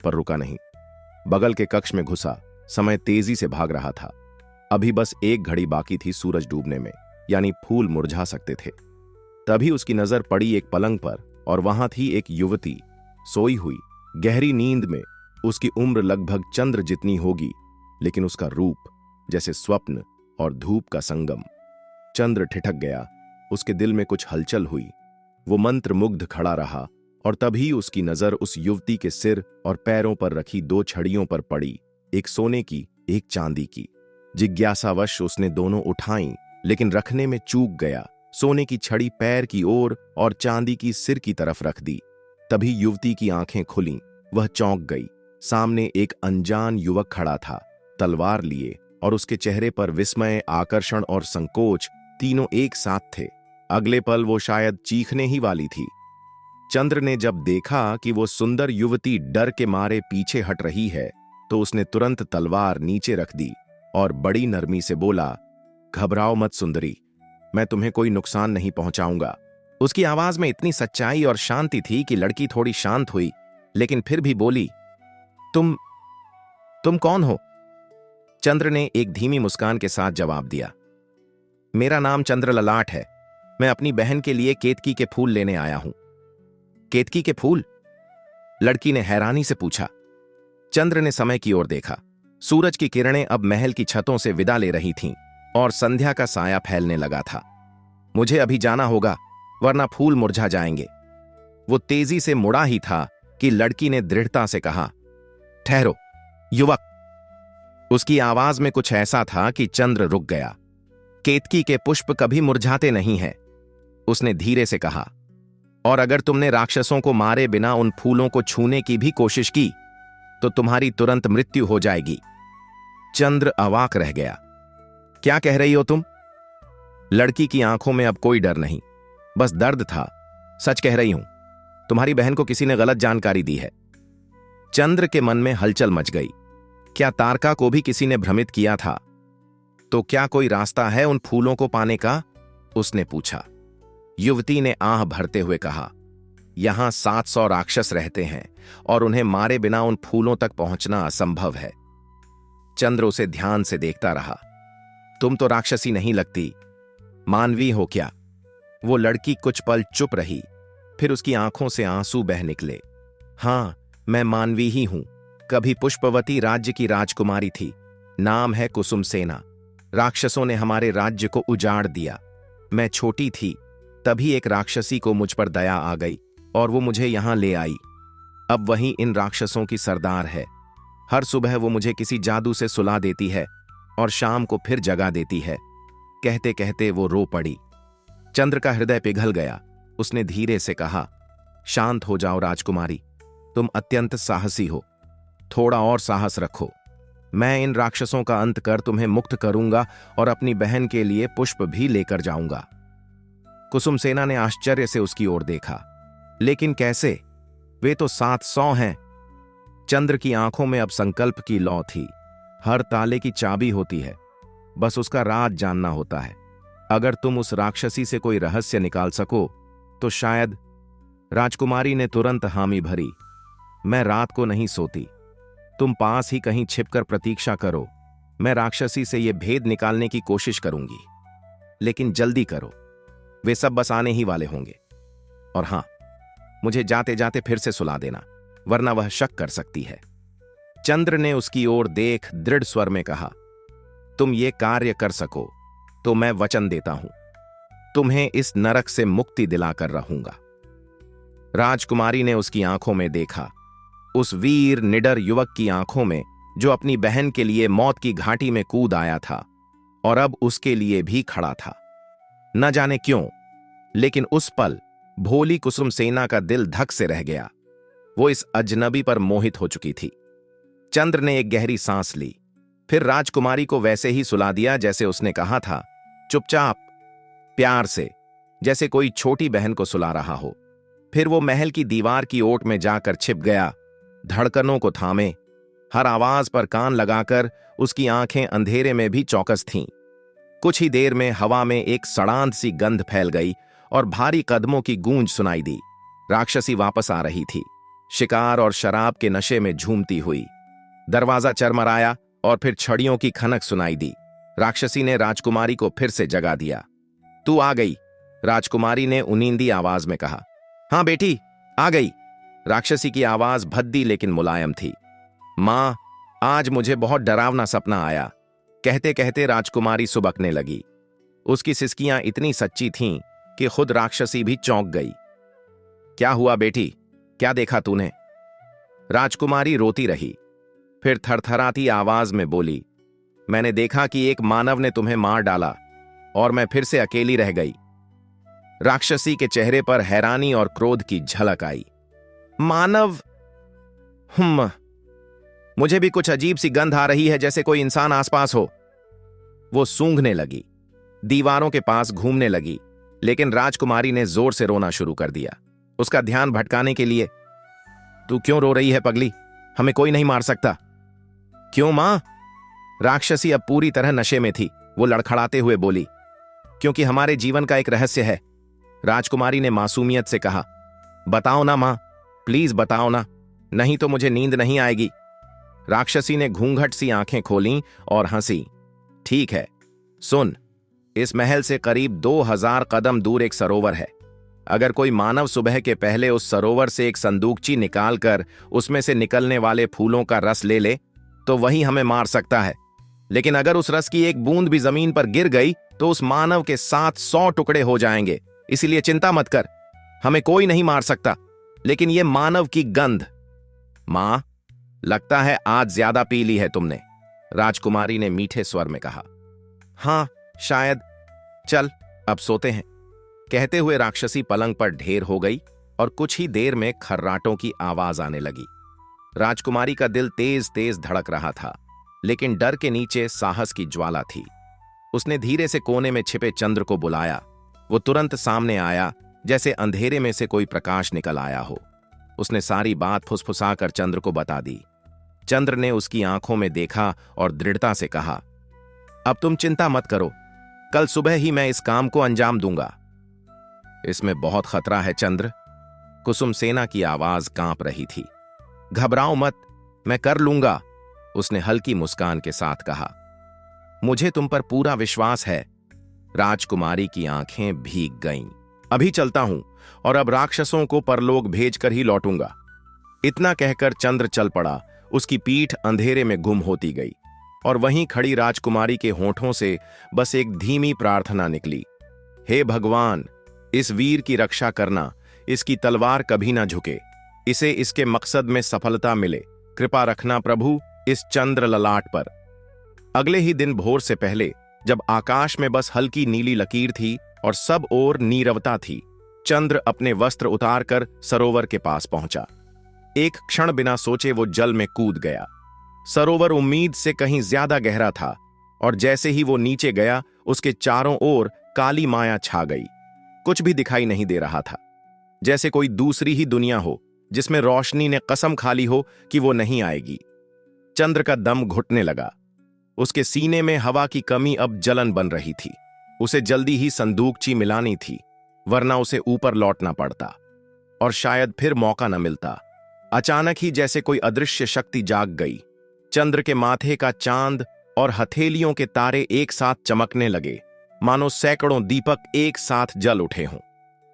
पर रुका नहीं। बगल के कक्ष में घुसा। समय तेजी से भाग रहा था। अभी बस एक घड़ी बाकी थी सूरज डूबने में, यानी फूल मुरझा सकते थे। तभी उसकी नजर पड़ी एक पलंग पर, और वहां थी एक युवती सोई हुई गहरी नींद में। उसकी उम्र लगभग चंद्र जितनी होगी, लेकिन उसका रूप जैसे स्वप्न और धूप का संगम। चंद्र ठिठक गया। उसके दिल में कुछ हलचल हुई। वो मंत्रमुग्ध खड़ा रहा, और तभी उसकी नजर उस युवती के सिर और पैरों पर रखी दो छड़ियों पर पड़ी, एक सोने की, एक चांदी की। जिज्ञासावश उसने दोनों उठाई, लेकिन रखने में चूक गया। सोने की छड़ी पैर की ओर और चांदी की सिर की तरफ रख दी। तभी युवती की आंखें खुलीं। वह चौंक गई। सामने एक अनजान युवक खड़ा था, तलवार लिए, और उसके चेहरे पर विस्मय, आकर्षण और संकोच तीनों एक साथ थे। अगले पल वो शायद चीखने ही वाली थी। चंद्र ने जब देखा कि वो सुंदर युवती डर के मारे पीछे हट रही है, तो उसने तुरंत तलवार नीचे रख दी और बड़ी नरमी से बोला, घबराओ मत सुंदरी, मैं तुम्हें कोई नुकसान नहीं पहुंचाऊंगा। उसकी आवाज में इतनी सच्चाई और शांति थी कि लड़की थोड़ी शांत हुई, लेकिन फिर भी बोली, तुम कौन हो? चंद्र ने एक धीमी मुस्कान के साथ जवाब दिया, मेरा नाम चंद्र ललाट है। मैं अपनी बहन के लिए केतकी के फूल लेने आया हूं। केतकी के फूल? लड़की ने हैरानी से पूछा। चंद्र ने समय की ओर देखा। सूरज की किरणें अब महल की छतों से विदा ले रही थीं और संध्या का साया फैलने लगा था। मुझे अभी जाना होगा, वरना फूल मुरझा जाएंगे। वो तेजी से मुड़ा ही था कि लड़की ने दृढ़ता से कहा, ठहरो युवक। उसकी आवाज में कुछ ऐसा था कि चंद्र रुक गया। केतकी के पुष्प कभी मुरझाते नहीं हैं, उसने धीरे से कहा, और अगर तुमने राक्षसों को मारे बिना उन फूलों को छूने की भी कोशिश की तो तुम्हारी तुरंत मृत्यु हो जाएगी। चंद्र अवाक रह गया। क्या कह रही हो तुम? लड़की की आंखों में अब कोई डर नहीं, बस दर्द था। सच कह रही हूं, तुम्हारी बहन को किसी ने गलत जानकारी दी है। चंद्र के मन में हलचल मच गई। क्या तारका को भी किसी ने भ्रमित किया था? तो क्या कोई रास्ता है उन फूलों को पाने का? उसने पूछा। युवती ने आह भरते हुए कहा, यहां 700 राक्षस रहते हैं और उन्हें मारे बिना उन फूलों तक पहुंचना असंभव है। चंद्र उसे ध्यान से देखता रहा। तुम तो राक्षसी नहीं लगती, मानवी हो क्या? वो लड़की कुछ पल चुप रही, फिर उसकी आंखों से आंसू बह निकले। हां, मैं मानवी ही हूं। कभी पुष्पवती राज्य की राजकुमारी थी। नाम है कुसुम सेना। राक्षसों ने हमारे राज्य को उजाड़ दिया। मैं छोटी थी, तभी एक राक्षसी को मुझ पर दया आ गई और वो मुझे यहां ले आई। अब वही इन राक्षसों की सरदार है। हर सुबह वो मुझे किसी जादू से सुला देती है और शाम को फिर जगा देती है। कहते कहते वो रो पड़ी। चंद्र का हृदय पिघल गया। उसने धीरे से कहा, शांत हो जाओ राजकुमारी, तुम अत्यंत साहसी हो। थोड़ा और साहस रखो। मैं इन राक्षसों का अंत कर तुम्हें मुक्त करूंगा और अपनी बहन के लिए पुष्प भी लेकर जाऊंगा। कुसुम सेना ने आश्चर्य से उसकी ओर देखा। लेकिन कैसे? वे तो 700 हैं। चंद्र की आंखों में अब संकल्प की लौ थी। हर ताले की चाबी होती है, बस उसका राज जानना होता है। अगर तुम उस राक्षसी से कोई रहस्य निकाल सको तो शायद। राजकुमारी ने तुरंत हामी भरी। मैं रात को नहीं सोती। तुम पास ही कहीं छिपकर प्रतीक्षा करो। मैं राक्षसी से यह भेद निकालने की कोशिश करूंगी, लेकिन जल्दी करो, वे सब बस आने ही वाले होंगे। और हां, मुझे जाते जाते फिर से सुला देना। वरना वह शक कर सकती है। चंद्र ने उसकी ओर देख दृढ़ स्वर में कहा, तुम ये कार्य कर सको तो मैं वचन देता हूं, तुम्हें इस नरक से मुक्ति दिलाकर रहूंगा। राजकुमारी ने उसकी आंखों में देखा, उस वीर निडर युवक की आंखों में जो अपनी बहन के लिए मौत की घाटी में कूद आया था और अब उसके लिए भी खड़ा था। न जाने क्यों, लेकिन उस पल भोली कुसुम सेना का दिल धक से रह गया। वो इस अजनबी पर मोहित हो चुकी थी। चंद्र ने एक गहरी सांस ली, फिर राजकुमारी को वैसे ही सुला दिया जैसे उसने कहा था, चुपचाप, प्यार से, जैसे कोई छोटी बहन को सुला रहा हो। फिर वो महल की दीवार की ओट में जाकर छिप गया, धड़कनों को थामे, हर आवाज पर कान लगाकर। उसकी आंखें अंधेरे में भी चौकस थीं। कुछ ही देर में हवा में एक सड़ांध सी गंध फैल गई और भारी कदमों की गूंज सुनाई दी। राक्षसी वापस आ रही थी, शिकार और शराब के नशे में झूमती हुई। दरवाजा चरमराया और फिर छड़ियों की खनक सुनाई दी। राक्षसी ने राजकुमारी को फिर से जगा दिया। तू आ गई, राजकुमारी ने उनींदी आवाज में कहा। हां बेटी, आ गई। राक्षसी की आवाज भद्दी लेकिन मुलायम थी। मां, आज मुझे बहुत डरावना सपना आया। कहते कहते राजकुमारी सुबकने लगी। उसकी सिसकियां इतनी सच्ची थीं कि खुद राक्षसी भी चौंक गई। क्या हुआ बेटी, क्या देखा तूने? राजकुमारी रोती रही, फिर थरथराती आवाज में बोली, मैंने देखा कि एक मानव ने तुम्हें मार डाला और मैं फिर से अकेली रह गई। राक्षसी के चेहरे पर हैरानी और क्रोध की झलक आई। मानव? मुझे भी कुछ अजीब सी गंध आ रही है, जैसे कोई इंसान आसपास हो। वो सूंघने लगी, दीवारों के पास घूमने लगी, लेकिन राजकुमारी ने जोर से रोना शुरू कर दिया, उसका ध्यान भटकाने के लिए। तू क्यों रो रही है पगली? हमें कोई नहीं मार सकता। क्यों मां? राक्षसी अब पूरी तरह नशे में थी। वो लड़खड़ाते हुए बोली, क्योंकि हमारे जीवन का एक रहस्य है। राजकुमारी ने मासूमियत से कहा, बताओ ना मां, प्लीज बताओ ना, नहीं तो मुझे नींद नहीं आएगी। राक्षसी ने घूंघट सी आंखें खोलीं और हंसी। ठीक है, सुन, इस महल से करीब 2000 कदम दूर एक सरोवर है। अगर कोई मानव सुबह के पहले उस सरोवर से एक संदूकची निकालकर उसमें से निकलने वाले फूलों का रस ले ले तो वही हमें मार सकता है। लेकिन अगर उस रस की एक बूंद भी जमीन पर गिर गई तो उस मानव के 100 टुकड़े हो जाएंगे। इसलिए चिंता मत कर, हमें कोई नहीं मार सकता। लेकिन यह मानव की गंध। मां, लगता है आज ज्यादा पी ली है तुमने, राजकुमारी ने मीठे स्वर में कहा। हां, शायद। चल, अब सोते हैं। कहते हुए राक्षसी पलंग पर ढेर हो गई और कुछ ही देर में खर्राटों की आवाज आने लगी। राजकुमारी का दिल तेज तेज धड़क रहा था, लेकिन डर के नीचे साहस की ज्वाला थी। उसने धीरे से कोने में छिपे चंद्र को बुलाया। वो तुरंत सामने आया, जैसे अंधेरे में से कोई प्रकाश निकल आया हो। उसने सारी बात फुसफुसाकर चंद्र को बता दी। चंद्र ने उसकी आंखों में देखा और दृढ़ता से कहा, अब तुम चिंता मत करो, कल सुबह ही मैं इस काम को अंजाम दूंगा। इसमें बहुत खतरा है चंद्र, कुसुम सेना की आवाज कांप रही थी। घबराओ मत, मैं कर लूंगा, उसने हल्की मुस्कान के साथ कहा। मुझे तुम पर पूरा विश्वास है। राजकुमारी की आंखें भीग गईं। अभी चलता हूं और अब राक्षसों को परलोक भेजकर ही लौटूंगा। इतना कहकर चंद्र चल पड़ा। उसकी पीठ अंधेरे में गुम होती गई और वहीं खड़ी राजकुमारी के होठों से बस एक धीमी प्रार्थना निकली, हे भगवान, इस वीर की रक्षा करना, इसकी तलवार कभी ना झुके, इसे इसके मकसद में सफलता मिले, कृपा रखना प्रभु इस चंद्र ललाट पर। अगले ही दिन भोर से पहले, जब आकाश में बस हल्की नीली लकीर थी और सब ओर नीरवता थी, चंद्र अपने वस्त्र उतारकर सरोवर के पास पहुंचा। एक क्षण बिना सोचे वो जल में कूद गया। सरोवर उम्मीद से कहीं ज्यादा गहरा था और जैसे ही वो नीचे गया, उसके चारों ओर काली माया छा गई। कुछ भी दिखाई नहीं दे रहा था, जैसे कोई दूसरी ही दुनिया हो जिसमें रोशनी ने कसम खा ली हो कि वो नहीं आएगी। चंद्र का दम घुटने लगा। उसके सीने में हवा की कमी अब जलन बन रही थी। उसे जल्दी ही संदूकची मिलानी थी, वरना उसे ऊपर लौटना पड़ता और शायद फिर मौका न मिलता। अचानक ही जैसे कोई अदृश्य शक्ति जाग गई। चंद्र के माथे का चांद और हथेलियों के तारे एक साथ चमकने लगे, मानो सैकड़ों दीपक एक साथ जल उठे हों।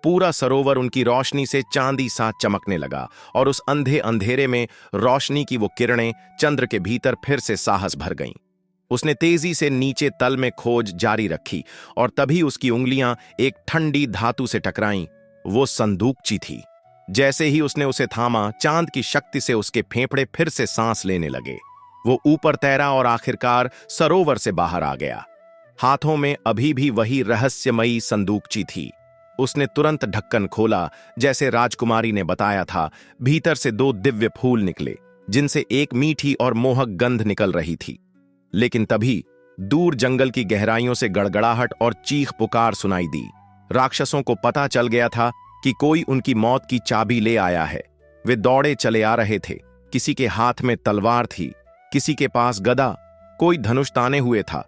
पूरा सरोवर उनकी रोशनी से चांदी सा चमकने लगा और उस अंधे अंधेरे में रोशनी की वो किरणें चंद्र के भीतर फिर से साहस भर गईं। उसने तेजी से नीचे तल में खोज जारी रखी और तभी उसकी उंगलियां एक ठंडी धातु से टकराईं। वो संदूकची थी। जैसे ही उसने उसे थामा, चांद की शक्ति से उसके फेफड़े फिर से सांस लेने लगे। वो ऊपर तैरा और आखिरकार सरोवर से बाहर आ गया। हाथों में अभी भी वही रहस्यमयी संदूकची थी। उसने तुरंत ढक्कन खोला, जैसे राजकुमारी ने बताया था। भीतर से 2 दिव्य फूल निकले, जिनसे एक मीठी और मोहक गंध निकल रही थी। लेकिन तभी दूर जंगल की गहराइयों से गड़गड़ाहट और चीख पुकार सुनाई दी। राक्षसों को पता चल गया था कि कोई उनकी मौत की चाबी ले आया है। वे दौड़े चले आ रहे थे। किसी के हाथ में तलवार थी, किसी के पास गदा, कोई धनुष ताने हुए था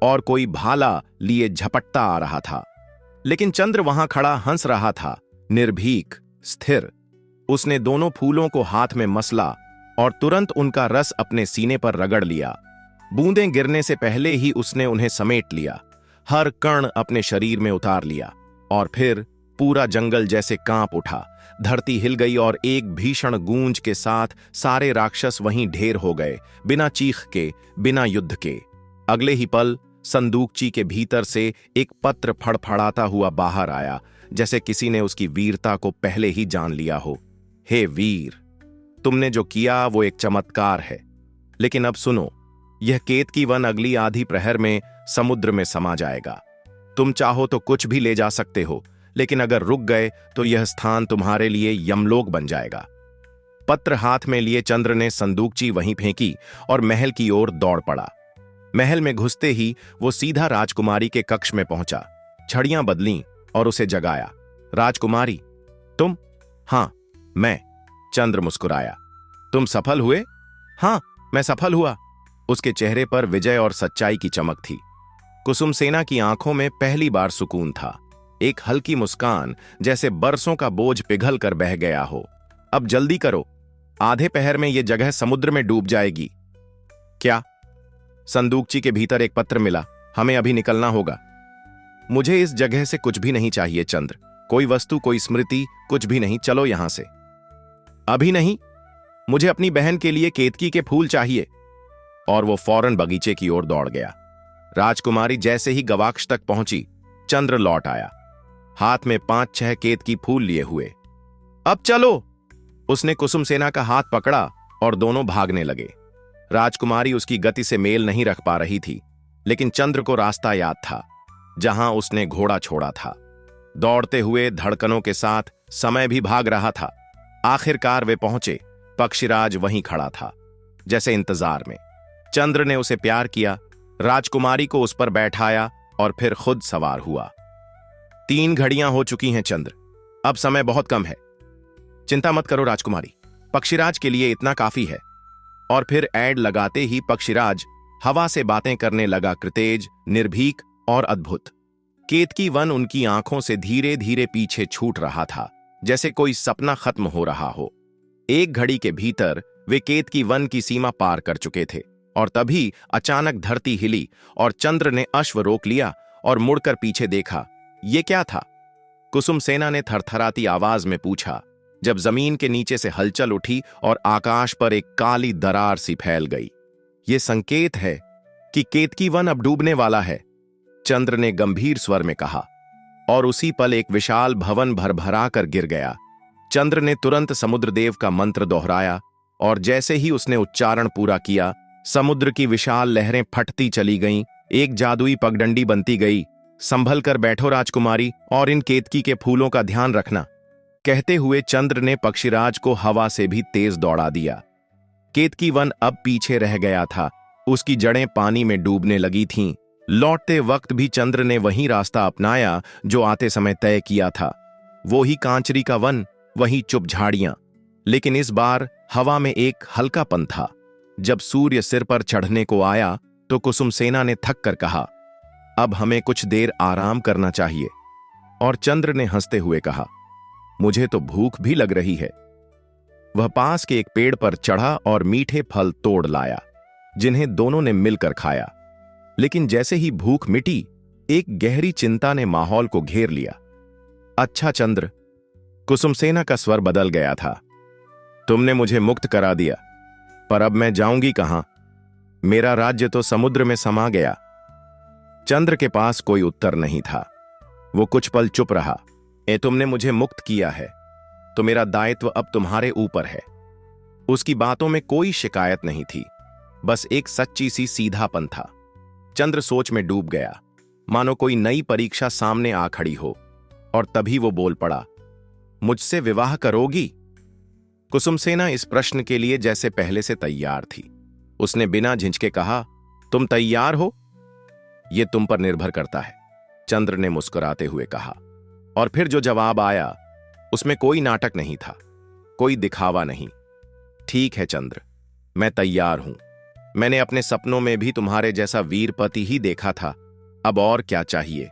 और कोई भाला लिए झपटता आ रहा था। लेकिन चंद्र वहां खड़ा हंस रहा था, निर्भीक, स्थिर। उसने दोनों फूलों को हाथ में मसला और तुरंत उनका रस अपने सीने पर रगड़ लिया। बूंदें गिरने से पहले ही उसने उन्हें समेट लिया, हर कण अपने शरीर में उतार लिया। और फिर पूरा जंगल जैसे कांप उठा, धरती हिल गई और एक भीषण गूंज के साथ सारे राक्षस वहीं ढेर हो गए, बिना चीख के, बिना युद्ध के। अगले ही पल संदूकची के भीतर से एक पत्र फड़फड़ाता हुआ बाहर आया, जैसे किसी ने उसकी वीरता को पहले ही जान लिया हो। हे वीर, तुमने जो किया वो एक चमत्कार है। लेकिन अब सुनो, यह केतकी वन अगली आधी प्रहर में समुद्र में समा जाएगा। तुम चाहो तो कुछ भी ले जा सकते हो, लेकिन अगर रुक गए तो यह स्थान तुम्हारे लिए यमलोक बन जाएगा। पत्र हाथ में लिए चंद्र ने संदूकची वहीं फेंकी और महल की ओर दौड़ पड़ा। महल में घुसते ही वो सीधा राजकुमारी के कक्ष में पहुंचा। छड़ियां बदलीं और उसे जगाया। राजकुमारी, तुम? हां, मैं। चंद्र मुस्कुराया। तुम सफल हुए? हां, मैं सफल हुआ। उसके चेहरे पर विजय और सच्चाई की चमक थी। कुसुम सेना की आंखों में पहली बार सुकून था, एक हल्की मुस्कान, जैसे बरसों का बोझ पिघल कर बह गया हो। अब जल्दी करो, आधे पहर में यह जगह समुद्र में डूब जाएगी। क्या? संदूकची के भीतर एक पत्र मिला, हमें अभी निकलना होगा। मुझे इस जगह से कुछ भी नहीं चाहिए चंद्र, कोई वस्तु, कोई स्मृति, कुछ भी नहीं। चलो यहां से। अभी नहीं, मुझे अपनी बहन के लिए केतकी के फूल चाहिए। और वो फौरन बगीचे की ओर दौड़ गया। राजकुमारी जैसे ही गवाक्ष तक पहुंची, चंद्र लौट आया, हाथ में 5-6 केतकी फूल लिए हुए। अब चलो, उसने कुसुम सेना का हाथ पकड़ा और दोनों भागने लगे। राजकुमारी उसकी गति से मेल नहीं रख पा रही थी, लेकिन चंद्र को रास्ता याद था, जहां उसने घोड़ा छोड़ा था। दौड़ते हुए धड़कनों के साथ समय भी भाग रहा था। आखिरकार वे पहुंचे। पक्षीराज वहीं खड़ा था, जैसे इंतजार में। चंद्र ने उसे प्यार किया, राजकुमारी को उस पर बैठाया और फिर खुद सवार हुआ। 3 घड़ियां हो चुकी हैं चंद्र, अब समय बहुत कम है। चिंता मत करो राजकुमारी, पक्षीराज के लिए इतना काफी है। और फिर ऐड लगाते ही पक्षीराज हवा से बातें करने लगा, कृतेज, निर्भीक और अद्भुत। केतकी वन उनकी आंखों से धीरे धीरे पीछे छूट रहा था, जैसे कोई सपना खत्म हो रहा हो। एक घड़ी के भीतर वे केतकी वन की सीमा पार कर चुके थे और तभी अचानक धरती हिली और चंद्र ने अश्व रोक लिया और मुड़कर पीछे देखा। ये क्या था? कुसुम सेना ने थरथराती आवाज में पूछा, जब जमीन के नीचे से हलचल उठी और आकाश पर एक काली दरार सी फैल गई। ये संकेत है कि केतकी वन अब डूबने वाला है, चंद्र ने गंभीर स्वर में कहा। और उसी पल एक विशाल भवन भरभरा कर गिर गया। चंद्र ने तुरंत समुद्रदेव का मंत्र दोहराया और जैसे ही उसने उच्चारण पूरा किया, समुद्र की विशाल लहरें फटती चली गईं, एक जादुई पगडंडी बनती गई। संभल कर बैठो राजकुमारी, और इन केतकी के फूलों का ध्यान रखना। कहते हुए चंद्र ने पक्षीराज को हवा से भी तेज दौड़ा दिया। केतकी वन अब पीछे रह गया था, उसकी जड़ें पानी में डूबने लगी थीं। लौटते वक्त भी चंद्र ने वही रास्ता अपनाया जो आते समय तय किया था। वो ही कांचरी का वन, वही चुप झाड़ियां। लेकिन इस बार हवा में एक हल्कापन था। जब सूर्य सिर पर चढ़ने को आया तो कुसुम सेना ने थक कर कहा, अब हमें कुछ देर आराम करना चाहिए। और चंद्र ने हंसते हुए कहा, मुझे तो भूख भी लग रही है। वह पास के एक पेड़ पर चढ़ा और मीठे फल तोड़ लाया, जिन्हें दोनों ने मिलकर खाया। लेकिन जैसे ही भूख मिटी, एक गहरी चिंता ने माहौल को घेर लिया। अच्छा चंद्र, कुसुमसेना का स्वर बदल गया था। तुमने मुझे मुक्त करा दिया, पर अब मैं जाऊंगी कहां? मेरा राज्य तो समुद्र में समा गया। चंद्र के पास कोई उत्तर नहीं था। वो कुछ पल चुप रहा। तुमने मुझे मुक्त किया है तो मेरा दायित्व अब तुम्हारे ऊपर है। उसकी बातों में कोई शिकायत नहीं थी, बस एक सच्ची सी सीधापन था। चंद्र सोच में डूब गया, मानो कोई नई परीक्षा सामने आ खड़ी हो। और तभी वो बोल पड़ा, मुझसे विवाह करोगी? कुसुमसेना इस प्रश्न के लिए जैसे पहले से तैयार थी। उसने बिना झिझके कहा, तुम तैयार हो? यह तुम पर निर्भर करता है, चंद्र ने मुस्कुराते हुए कहा। और फिर जो जवाब आया उसमें कोई नाटक नहीं था, कोई दिखावा नहीं। ठीक है चंद्र, मैं तैयार हूं। मैंने अपने सपनों में भी तुम्हारे जैसा वीरपति ही देखा था, अब और क्या चाहिए?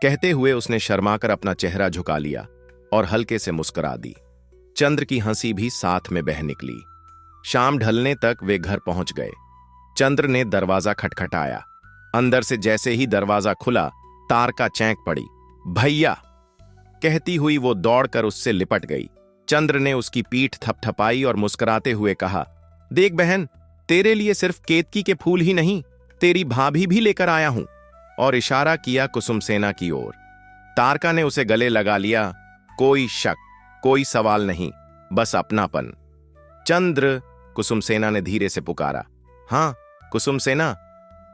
कहते हुए उसने शर्माकर अपना चेहरा झुका लिया और हल्के से मुस्कुरा दी। चंद्र की हंसी भी साथ में बह निकली। शाम ढलने तक वे घर पहुंच गए। चंद्र ने दरवाजा खटखटाया। अंदर से जैसे ही दरवाजा खुला, तारका चैंक पड़ी। भैया कहती हुई वो दौड़कर उससे लिपट गई। चंद्र ने उसकी पीठ थपथपाई और मुस्कुराते हुए कहा, देख बहन, तेरे लिए सिर्फ केतकी के फूल ही नहीं, तेरी भाभी भी लेकर आया हूं। और इशारा किया कुसुमसेना की ओर। तारका ने उसे गले लगा लिया। कोई शक, कोई सवाल नहीं, बस अपनापन। चंद्र, कुसुमसेना ने धीरे से पुकारा। हां कुसुमसेना,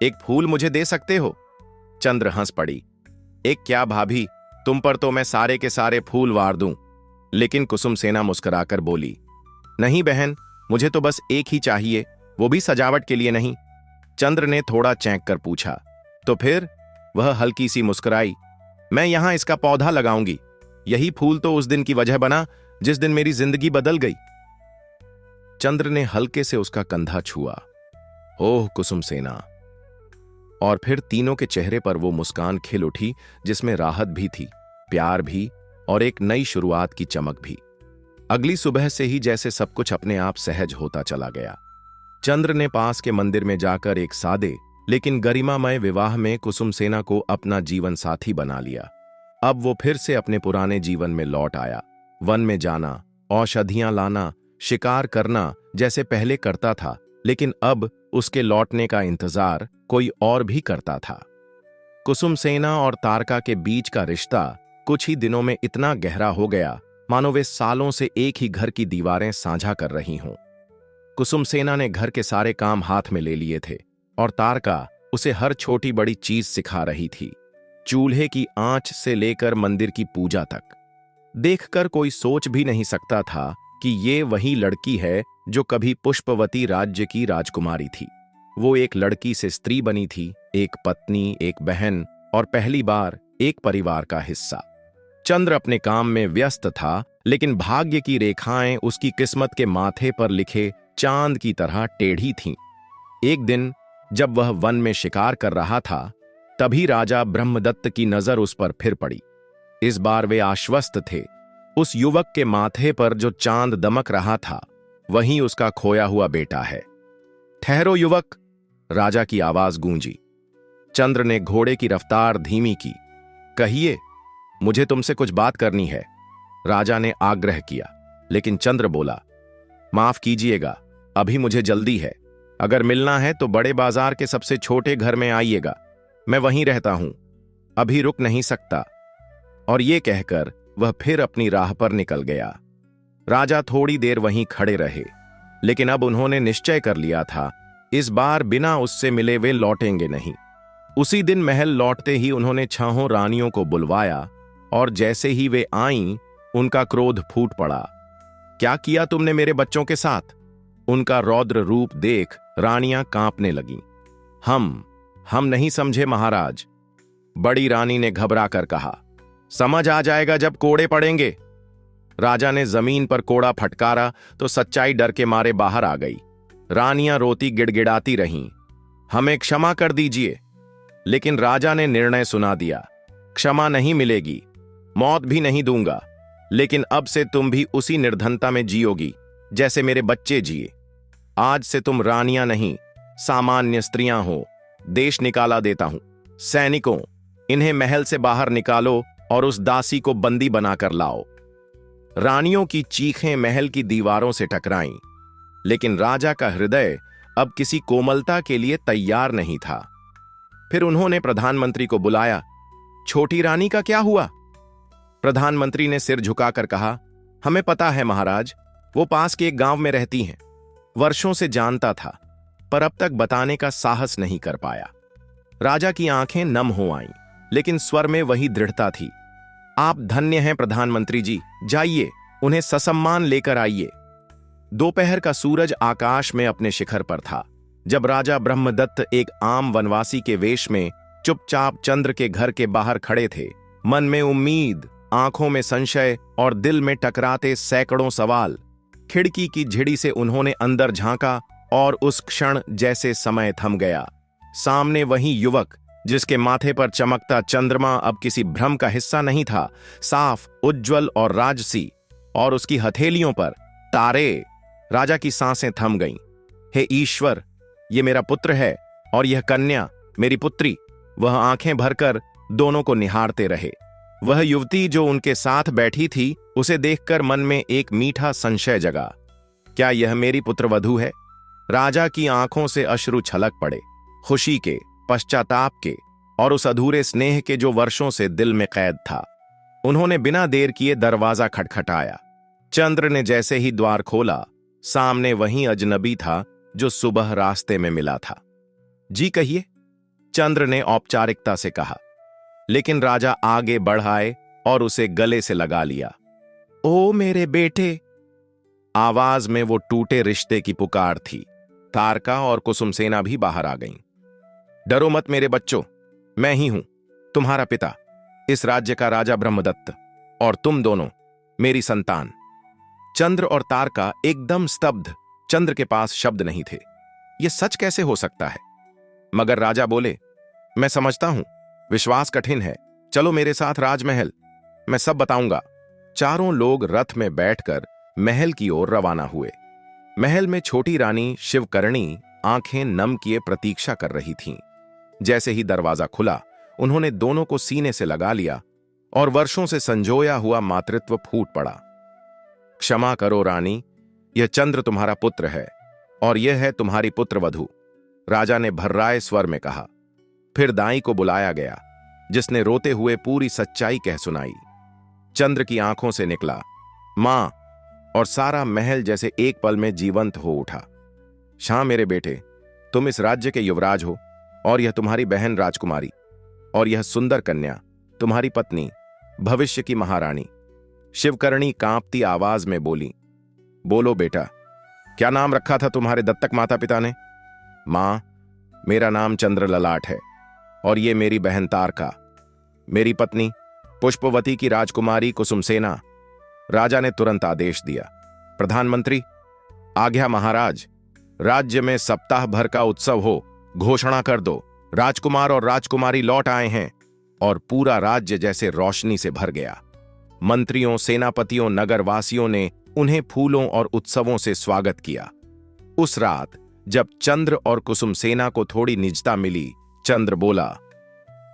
एक फूल मुझे दे सकते हो? चंद्र हंस पड़ी। एक क्या भाभी, तुम पर तो मैं सारे के सारे फूल वार दूं। लेकिन कुसुमसेना मुस्कुराकर बोली, नहीं बहन, मुझे तो बस एक ही चाहिए, वो भी सजावट के लिए नहीं। चंद्र ने थोड़ा चैंक कर पूछा, तो फिर? वह हल्की सी मुस्कुराई, मैं यहां इसका पौधा लगाऊंगी। यही फूल तो उस दिन की वजह बना जिस दिन मेरी जिंदगी बदल गई। चंद्र ने हल्के से उसका कंधा छुआ। ओह कुसुमसेना। और फिर तीनों के चेहरे पर वो मुस्कान खिल उठी जिसमें राहत भी थी, प्यार भी और एक नई शुरुआत की चमक भी। अगली सुबह से ही जैसे सब कुछ अपने आप सहज होता चला गया। चंद्र ने पास के मंदिर में जाकर एक सादे लेकिन गरिमामय विवाह में कुसुमसेना को अपना जीवन साथी बना लिया। अब वो फिर से अपने पुराने जीवन में लौट आया। वन में जाना, औषधियां लाना, शिकार करना जैसे पहले करता था, लेकिन अब उसके लौटने का इंतजार कोई और भी करता था। कुसुमसेना और तारका के बीच का रिश्ता कुछ ही दिनों में इतना गहरा हो गया मानो वे सालों से एक ही घर की दीवारें साझा कर रही हों। कुसुमसेना ने घर के सारे काम हाथ में ले लिए थे और तारका उसे हर छोटी बड़ी चीज सिखा रही थी, चूल्हे की आंच से लेकर मंदिर की पूजा तक। देखकर कोई सोच भी नहीं सकता था कि ये वही लड़की है जो कभी पुष्पवती राज्य की राजकुमारी थी। वो एक लड़की से स्त्री बनी थी, एक पत्नी, एक बहन और पहली बार एक परिवार का हिस्सा। चंद्र अपने काम में व्यस्त था, लेकिन भाग्य की रेखाएं उसकी किस्मत के माथे पर लिखे चांद की तरह टेढ़ी थीं। एक दिन जब वह वन में शिकार कर रहा था, तभी राजा ब्रह्मदत्त की नजर उस पर फिर पड़ी। इस बार वे आश्वस्त थे। उस युवक के माथे पर जो चांद दमक रहा था, वही उसका खोया हुआ बेटा है। ठहरो युवक, राजा की आवाज गूंजी। चंद्र ने घोड़े की रफ्तार धीमी की। कहिए, मुझे तुमसे कुछ बात करनी है, राजा ने आग्रह किया। लेकिन चंद्र बोला, माफ कीजिएगा, अभी मुझे जल्दी है। अगर मिलना है तो बड़े बाजार के सबसे छोटे घर में आइएगा, मैं वहीं रहता हूं, अभी रुक नहीं सकता। और ये कहकर वह फिर अपनी राह पर निकल गया। राजा थोड़ी देर वहीं खड़े रहे, लेकिन अब उन्होंने निश्चय कर लिया था, इस बार बिना उससे मिले वे लौटेंगे नहीं। उसी दिन महल लौटते ही उन्होंने 6 रानियों को बुलवाया और जैसे ही वे आईं, उनका क्रोध फूट पड़ा। क्या किया तुमने मेरे बच्चों के साथ? उनका रौद्र रूप देख रानियां कांपने लगीं। हम नहीं समझे महाराज, बड़ी रानी ने घबरा कर कहा। समझ आ जाएगा जब कोड़े पड़ेंगे। राजा ने जमीन पर कोड़ा फटकारा तो सच्चाई डर के मारे बाहर आ गई। रानियां रोती गिड़गिड़ाती रहीं, हमें क्षमा कर दीजिए। लेकिन राजा ने निर्णय सुना दिया, क्षमा नहीं मिलेगी, मौत भी नहीं दूंगा, लेकिन अब से तुम भी उसी निर्धनता में जियोगी जैसे मेरे बच्चे जिए। आज से तुम रानियां नहीं, सामान्य स्त्रियां हो। देश निकाला देता हूं। सैनिकों, इन्हें महल से बाहर निकालो और उस दासी को बंदी बनाकर लाओ। रानियों की चीखें महल की दीवारों से टकराईं, लेकिन राजा का हृदय अब किसी कोमलता के लिए तैयार नहीं था। फिर उन्होंने प्रधानमंत्री को बुलाया। छोटी रानी का क्या हुआ? प्रधानमंत्री ने सिर झुकाकर कहा, हमें पता है महाराज, वो पास के एक गांव में रहती हैं। वर्षों से जानता था, पर अब तक बताने का साहस नहीं कर पाया। राजा की आंखें नम हो आईं, लेकिन स्वर में वही दृढ़ता थी। आप धन्य हैं प्रधानमंत्री जी, जाइए, उन्हें ससम्मान लेकर आइए। दोपहर का सूरज आकाश में अपने शिखर पर था जब राजा ब्रह्मदत्त एक आम वनवासी के वेश में चुपचाप चंद्र के घर के बाहर खड़े थे। मन में उम्मीद, आंखों में संशय और दिल में टकराते सैकड़ों सवाल। खिड़की की झिड़ी से उन्होंने अंदर झांका और उस क्षण जैसे समय थम गया। सामने वही युवक जिसके माथे पर चमकता चंद्रमा अब किसी भ्रम का हिस्सा नहीं था, साफ, उज्ज्वल और राजसी, और उसकी हथेलियों पर तारे। राजा की सांसें थम गईं। हे ईश्वर, ये मेरा पुत्र है और यह कन्या मेरी पुत्री। वह आंखें भरकर दोनों को निहारते रहे। वह युवती जो उनके साथ बैठी थी, उसे देखकर मन में एक मीठा संशय जगा। क्या यह मेरी पुत्रवधू है? राजा की आंखों से अश्रु छलक पड़े, खुशी के, पश्चाताप के और उस अधूरे स्नेह के जो वर्षों से दिल में कैद था। उन्होंने बिना देर किए दरवाजा खटखटाया। चंद्र ने जैसे ही द्वार खोला, सामने वही अजनबी था जो सुबह रास्ते में मिला था। जी कहिए, चंद्र ने औपचारिकता से कहा, लेकिन राजा आगे बढ़ आए और उसे गले से लगा लिया। ओ मेरे बेटे! आवाज में वो टूटे रिश्ते की पुकार थी। तारका और कुसुमसेना भी बाहर आ गईं। डरो मत मेरे बच्चों, मैं ही हूं, तुम्हारा पिता, इस राज्य का राजा ब्रह्मदत्त, और तुम दोनों मेरी संतान। चंद्र और तारका एकदम स्तब्ध। चंद्र के पास शब्द नहीं थे। यह सच कैसे हो सकता है? मगर राजा बोले, मैं समझता हूं, विश्वास कठिन है। चलो मेरे साथ राजमहल, मैं सब बताऊंगा। चारों लोग रथ में बैठकर महल की ओर रवाना हुए। महल में छोटी रानी शिवकर्णी आंखें नम किए प्रतीक्षा कर रही थीं। जैसे ही दरवाजा खुला, उन्होंने दोनों को सीने से लगा लिया और वर्षों से संजोया हुआ मातृत्व फूट पड़ा। क्षमा करो रानी, यह चंद्र तुम्हारा पुत्र है और यह है तुम्हारी पुत्रवधू, राजा ने भर्राए स्वर में कहा। फिर दाई को बुलाया गया, जिसने रोते हुए पूरी सच्चाई कह सुनाई। चंद्र की आंखों से निकला, मां, और सारा महल जैसे एक पल में जीवंत हो उठा। शाह मेरे बेटे, तुम इस राज्य के युवराज हो, और यह तुम्हारी बहन राजकुमारी, और यह सुंदर कन्या तुम्हारी पत्नी, भविष्य की महारानी। शिवकर्णी कांपती आवाज में बोली, बोलो बेटा, क्या नाम रखा था तुम्हारे दत्तक माता पिता ने? मां, मेरा नाम चंद्र ललाट है, और ये मेरी बहन तारका, मेरी पत्नी पुष्पवती की राजकुमारी कुसुमसेना। राजा ने तुरंत आदेश दिया, प्रधानमंत्री, आज्ञा महाराज, राज्य में सप्ताह भर का उत्सव हो, घोषणा कर दो, राजकुमार और राजकुमारी लौट आए हैं। और पूरा राज्य जैसे रोशनी से भर गया। मंत्रियों, सेनापतियों, नगरवासियों ने उन्हें फूलों और उत्सवों से स्वागत किया। उस रात जब चंद्र और कुसुमसेना को थोड़ी निजता मिली, चंद्र बोला,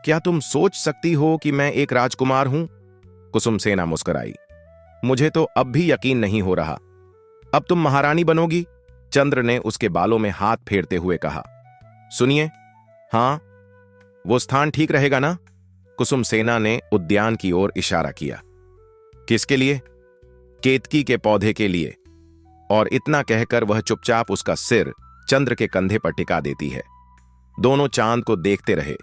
क्या तुम सोच सकती हो कि मैं एक राजकुमार हूं? कुसुमसेना मुस्कुराई, मुझे तो अब भी यकीन नहीं हो रहा। अब तुम महारानी बनोगी? चंद्र ने उसके बालों में हाथ फेरते हुए कहा। सुनिए, हां, वो स्थान ठीक रहेगा ना? कुसुमसेना ने उद्यान की ओर इशारा किया। किसके लिए? केतकी के पौधे के लिए। और इतना कहकर वह चुपचाप उसका सिर चंद्र के कंधे पर टिका देती है। दोनों चांद को देखते रहे,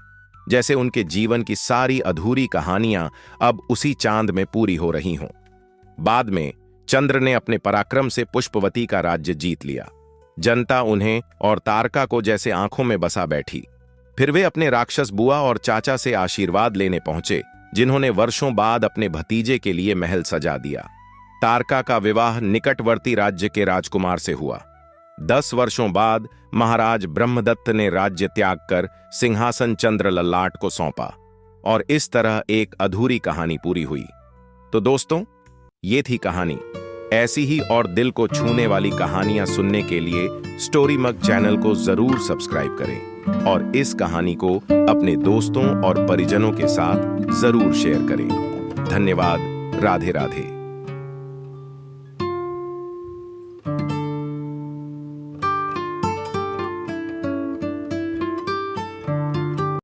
जैसे उनके जीवन की सारी अधूरी कहानियां अब उसी चांद में पूरी हो रही हों। बाद में चंद्र ने अपने पराक्रम से पुष्पवती का राज्य जीत लिया। जनता उन्हें और तारका को जैसे आंखों में बसा बैठी। फिर वे अपने राक्षस बुआ और चाचा से आशीर्वाद लेने पहुंचे, जिन्होंने वर्षों बाद अपने भतीजे के लिए महल सजा दिया। तारका का विवाह निकटवर्ती राज्य के राजकुमार से हुआ। 10 वर्षों बाद महाराज ब्रह्मदत्त ने राज्य त्याग कर सिंहासन चंद्र ललाट को सौंपा, और इस तरह एक अधूरी कहानी पूरी हुई। तो दोस्तों, ये थी कहानी। ऐसी ही और दिल को छूने वाली कहानियां सुनने के लिए स्टोरी मग चैनल को जरूर सब्सक्राइब करें और इस कहानी को अपने दोस्तों और परिजनों के साथ जरूर शेयर करें। धन्यवाद। राधे राधे।